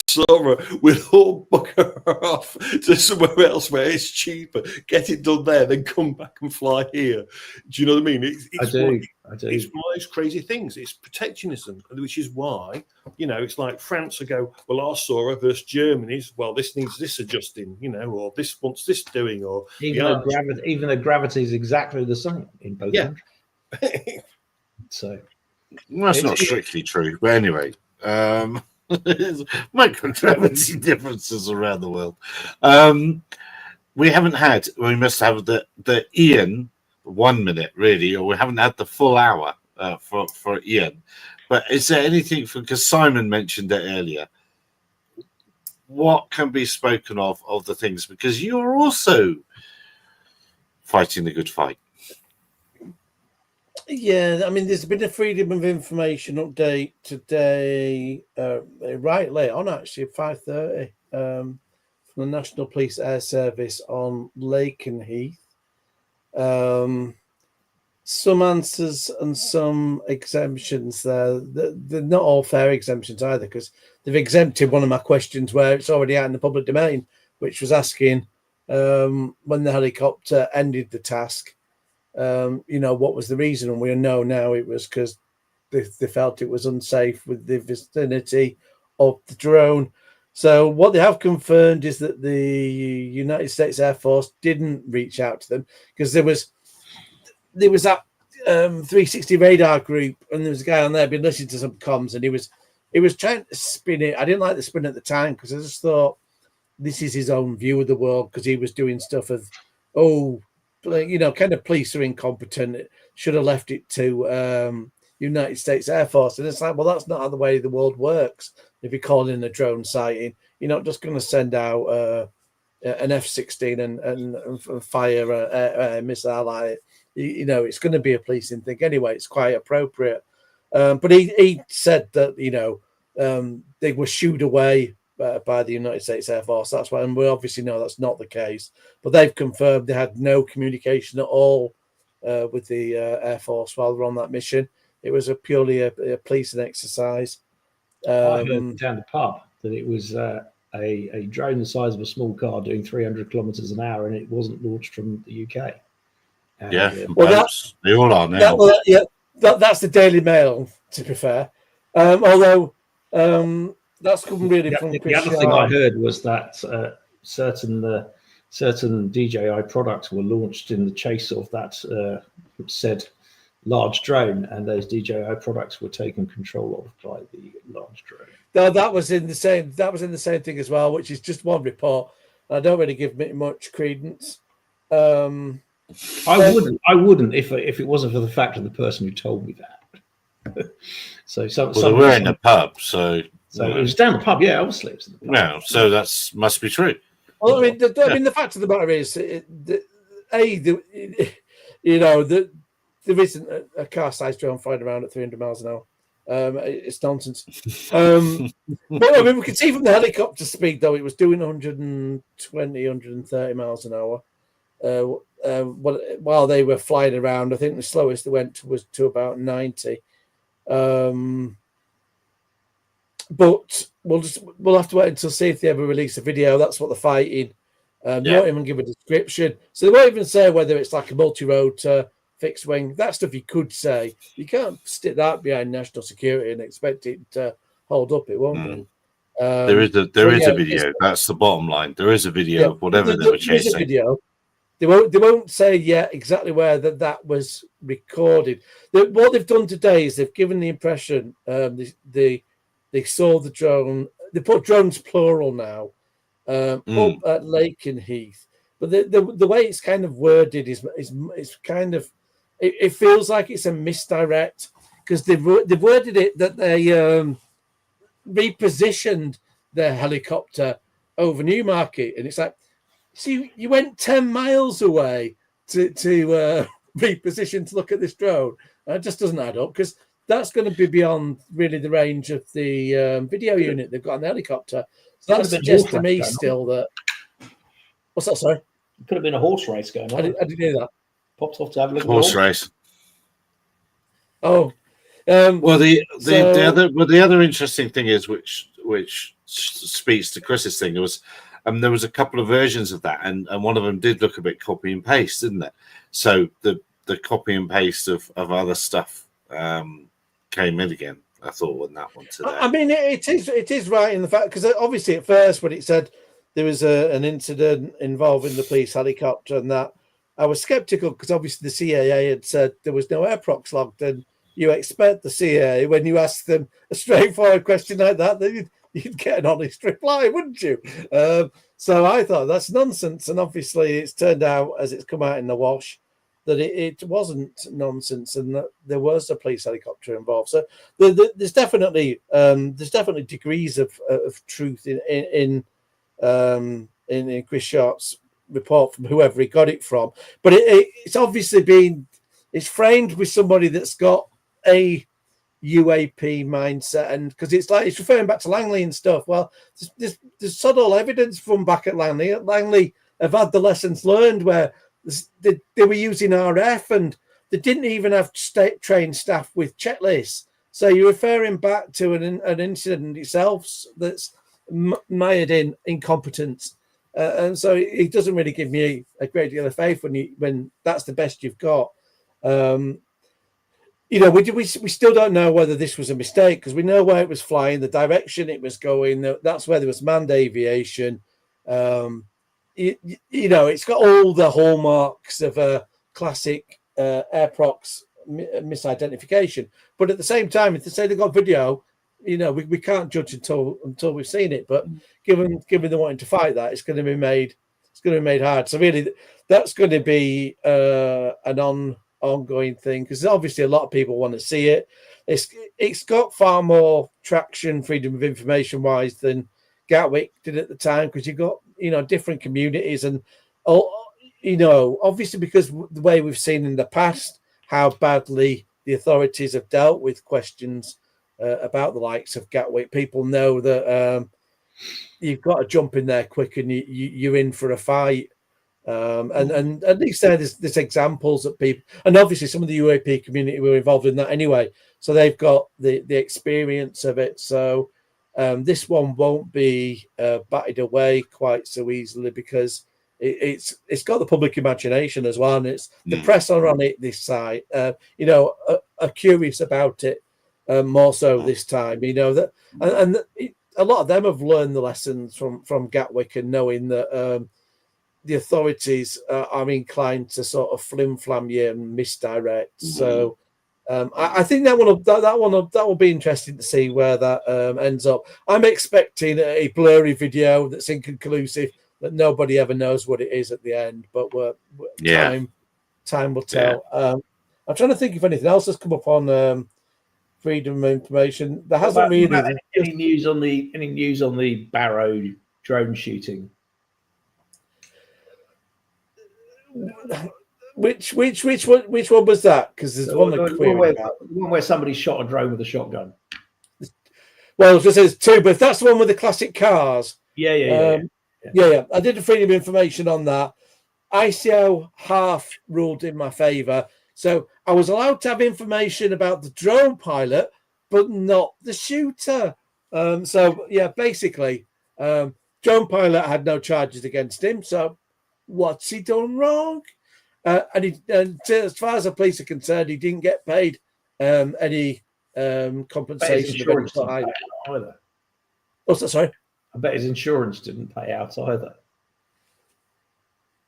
SORA. We'd all bugger off to somewhere else where it's cheaper. Get it done there, then come back and fly here. Do you know what I mean? I do. It's one of those crazy things. It's protectionism, which is why, it's like France will go, well, our SORA versus Germany's, well, this needs this adjusting, or this wants this doing, or even the gravity is exactly the same in both countries. So that's not strictly true, but anyway, microgravity differences around the world. We must have the Ian 1 minute really, or we haven't had the full hour for Ian. But is there anything, because Simon mentioned it earlier, what can be spoken of the things, because you're also fighting the good fight? Yeah, I mean, there's been a freedom of information update today, right late on actually, at 5:30, from the National Police Air Service on Lakenheath. Some answers and some exemptions there. They're not all fair exemptions either, because they've exempted one of my questions where it's already out in the public domain, which was asking when the helicopter ended the task, what was the reason? And we know now it was because they felt it was unsafe with the vicinity of the drone. So what they have confirmed is that the United States Air Force didn't reach out to them, because there was that 360 radar group, and there was a guy on there been listening to some comms, and he was trying to spin it. I didn't like the spin at the time, because I just thought this is his own view of the world, because he was doing stuff of, kind of police are incompetent, should have left it to United States Air Force. And it's like, well, that's not how the way the world works. If you're calling in a drone sighting, you're not just going to send out an F-16 and fire a missile at it. It's going to be a policing thing anyway. It's quite appropriate. But he said that, they were shooed away by the United States Air Force. That's why, and we obviously know that's not the case. But they've confirmed they had no communication at all with the Air Force while they were on that mission. It was purely a policing exercise. I heard down the pub that it was a drone the size of a small car doing 300 kilometers an hour, and it wasn't launched from the UK. They all are now. That's the Daily Mail, to be fair. Although that's come really from the other thing I heard was that certain DJI products were launched in the chase of that said large drone, and those DJI products were taken control of by the large drone. No, that was in the same thing as well, which is just one report. I don't really give it much credence. I wouldn't if it wasn't for the fact of the person who told me that. They were in a pub, so it was down the pub. Yeah, obviously it was in the pub. No, so that must be true. Well, I mean, the fact of the matter is, there isn't a car-sized drone flying around at 300 miles an hour. It's nonsense. But I mean, we could see from the helicopter speed, though, it was doing 120, 130 miles an hour. While they were flying around, I think the slowest they went was to about 90. But we'll have to wait until see if they ever release a video. That's what they're fighting. They won't even give a description, so they won't even say whether it's like a multi-rotor, fixed wing. That stuff you could say. You can't stick that behind national security and expect it to hold up. It won't be. There is a video. That's the bottom line. There is a video of whatever they were chasing. There is a video. They won't say exactly where that was recorded. What they've done today is they've given the impression they saw the drone. They put drones plural now up at Lakenheath, but the way it's kind of worded is kind of it feels like it's a misdirect, because they've worded it that they repositioned their helicopter over Newmarket, and it's like, so you went 10 miles away to reposition to look at this drone. It just doesn't add up, because that's going to be beyond really the range of the video unit they've got on the helicopter. So that suggests to me still that. What's that? Sorry, it could have been a horse race going on. I didn't hear that. Popped off to have a look at horse race. Oh, the other interesting thing is, which speaks to Chris's thing, was there was a couple of versions of that, and one of them did look a bit copy and paste, didn't it? So the copy and paste of other stuff came in again, I thought, on that one today. I mean, it is right in the fact, because obviously at first when it said there was an incident involving the police helicopter and that, I was skeptical, because obviously the CAA had said there was no air procs logged, and you expect the CAA, when you ask them a straightforward question like that, you'd get an honest reply, wouldn't you? So I thought that's nonsense, and obviously it's turned out, as it's come out in the wash, that it wasn't nonsense and that there was a police helicopter involved. So there's definitely degrees of truth in Chris Sharp's report from whoever he got it from, but it's obviously it's framed with somebody that's got a UAP mindset, and because it's referring back to Langley and stuff. Well, there's subtle evidence from back at Langley. Langley have had the lessons learned where they were using RF and they didn't even have trained staff with checklists. So you're referring back to an incident itself that's mired in incompetence. And so it doesn't really give me a great deal of faith when that's the best you've got. We still don't know whether this was a mistake because we know where it was flying, the direction it was going. That's where there was manned aviation. It's got all the hallmarks of a classic airprox misidentification. But at the same time, if they say they've got video, we can't judge until we've seen it. But given they're wanting to fight that, it's going to be made hard. So really, that's going to be an ongoing thing because obviously a lot of people want to see it. It's got far more traction, freedom of information wise, than Gatwick did at the time because you've got different communities and obviously because the way we've seen in the past how badly the authorities have dealt with questions about the likes of Gatwick. People know that you've got to jump in there quick and you're in for a fight. And at least there's examples of people, and obviously some of the UAP community were involved in that anyway, so they've got the experience of it. So this one won't be batted away quite so easily because it's got the public imagination as well, and it's the press are on it this side. Are curious about it more so this time. That and a lot of them have learned the lessons from Gatwick and knowing that. The authorities are inclined to sort of flim-flam you and misdirect. So I think that will be interesting to see where that ends up. I'm expecting a blurry video that's inconclusive that nobody ever knows what it is at the end. But time will tell. Yeah. I'm trying to think if anything else has come up on freedom of information. There hasn't really any news on the Barrow drone shooting. Which one was that? Because there's one where somebody shot a drone with a shotgun. Well, I was going to say there's two, but if that's the one with the classic cars. Yeah. I did a freedom of information on that. ICO half ruled in my favour, so I was allowed to have information about the drone pilot, but not the shooter. Basically, drone pilot had no charges against him, so. What's he done wrong? And as far as the police are concerned, he didn't get paid any compensation. Either. What's that? Sorry, I bet his insurance didn't pay out either.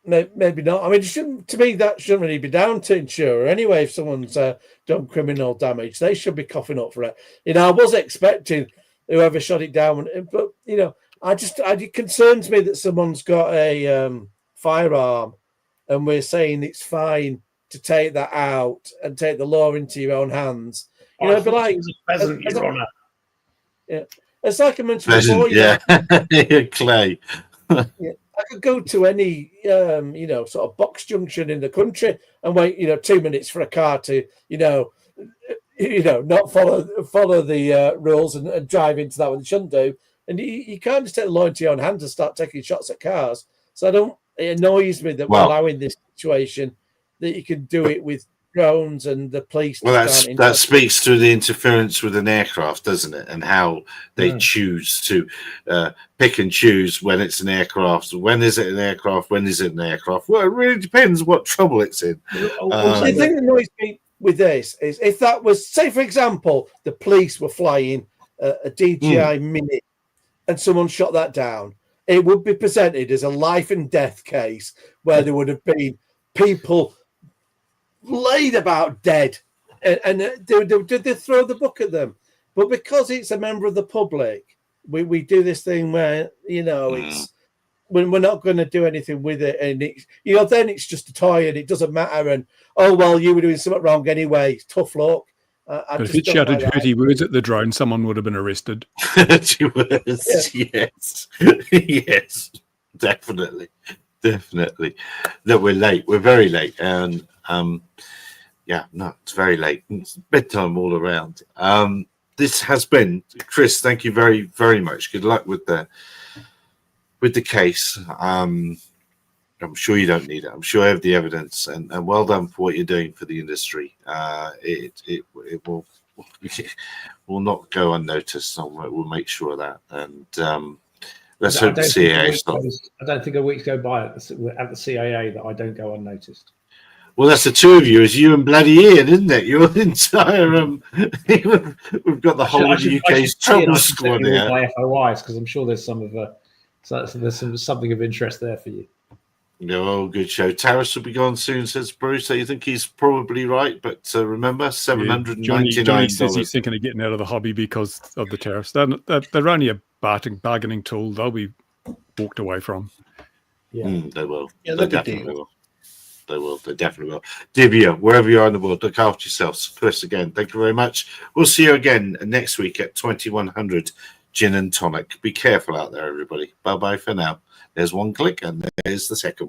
Maybe not. I mean, that shouldn't really be down to insurer anyway. If someone's done criminal damage, they should be coughing up for it. I was expecting whoever shot it down, but it concerns me that someone's got a firearm and we're saying it's fine to take that out and take the law into your own hands. But like Your Honour. Yeah, it's like I mentioned before. Clay. I could go to any sort of box junction in the country and wait 2 minutes for a car to not follow the rules and drive into that one. They shouldn't do. And you can't just take the law into your own hands and start taking shots at cars. So it annoys me that we're allowing this situation that you can do it with drones and the police. Well, that speaks to the interference with an aircraft, doesn't it? And how they choose to pick and choose when it's an aircraft. When is it an aircraft? When is it an aircraft? Well, it really depends what trouble it's in. The thing that annoys me with this is if that was, say, for example, the police were flying a DJI Mini and someone shot that down, it would be presented as a life and death case where there would have been people laid about dead and they throw the book at them. But because it's a member of the public, we do this thing where, it's when we're not going to do anything with it, and it's, you know, then it's just a toy and it doesn't matter. And oh well, you were doing something wrong anyway. Tough luck. But if it shouted hurty words at the drone, someone would have been arrested. She was, yes, yes, definitely. That we're late. We're very late, and yeah, no, it's very late. It's bedtime all around. This has been Chris. Thank you very, very much. Good luck with the case. I'm sure you don't need it. I'm sure I have the evidence, and well done for what you're doing for the industry. It will not go unnoticed. So we'll make sure of that. And let's hope the CAA stops. I don't think a week go by at the CAA that I don't go unnoticed. Well, that's the two of you. It's you and bloody Ian, isn't it? Your entire we've got the whole of the UK's trouble squad here. My FOIs, because I'm sure there's something of interest there for you. No, good show. Tariffs will be gone soon, says Bruce. So you think he's probably right, but remember, $799. Johnny says he's thinking of getting out of the hobby because of the tariffs. They're only a bargaining tool. They'll be walked away from. Yeah, they will. Yeah, they definitely will. They will. They definitely will. Divya, wherever you are in the world, look after yourselves. Chris, again, thank you very much. We'll see you again next week at 2100 Gin and Tonic. Be careful out there, everybody. Bye-bye for now. There's one click, and there's the second.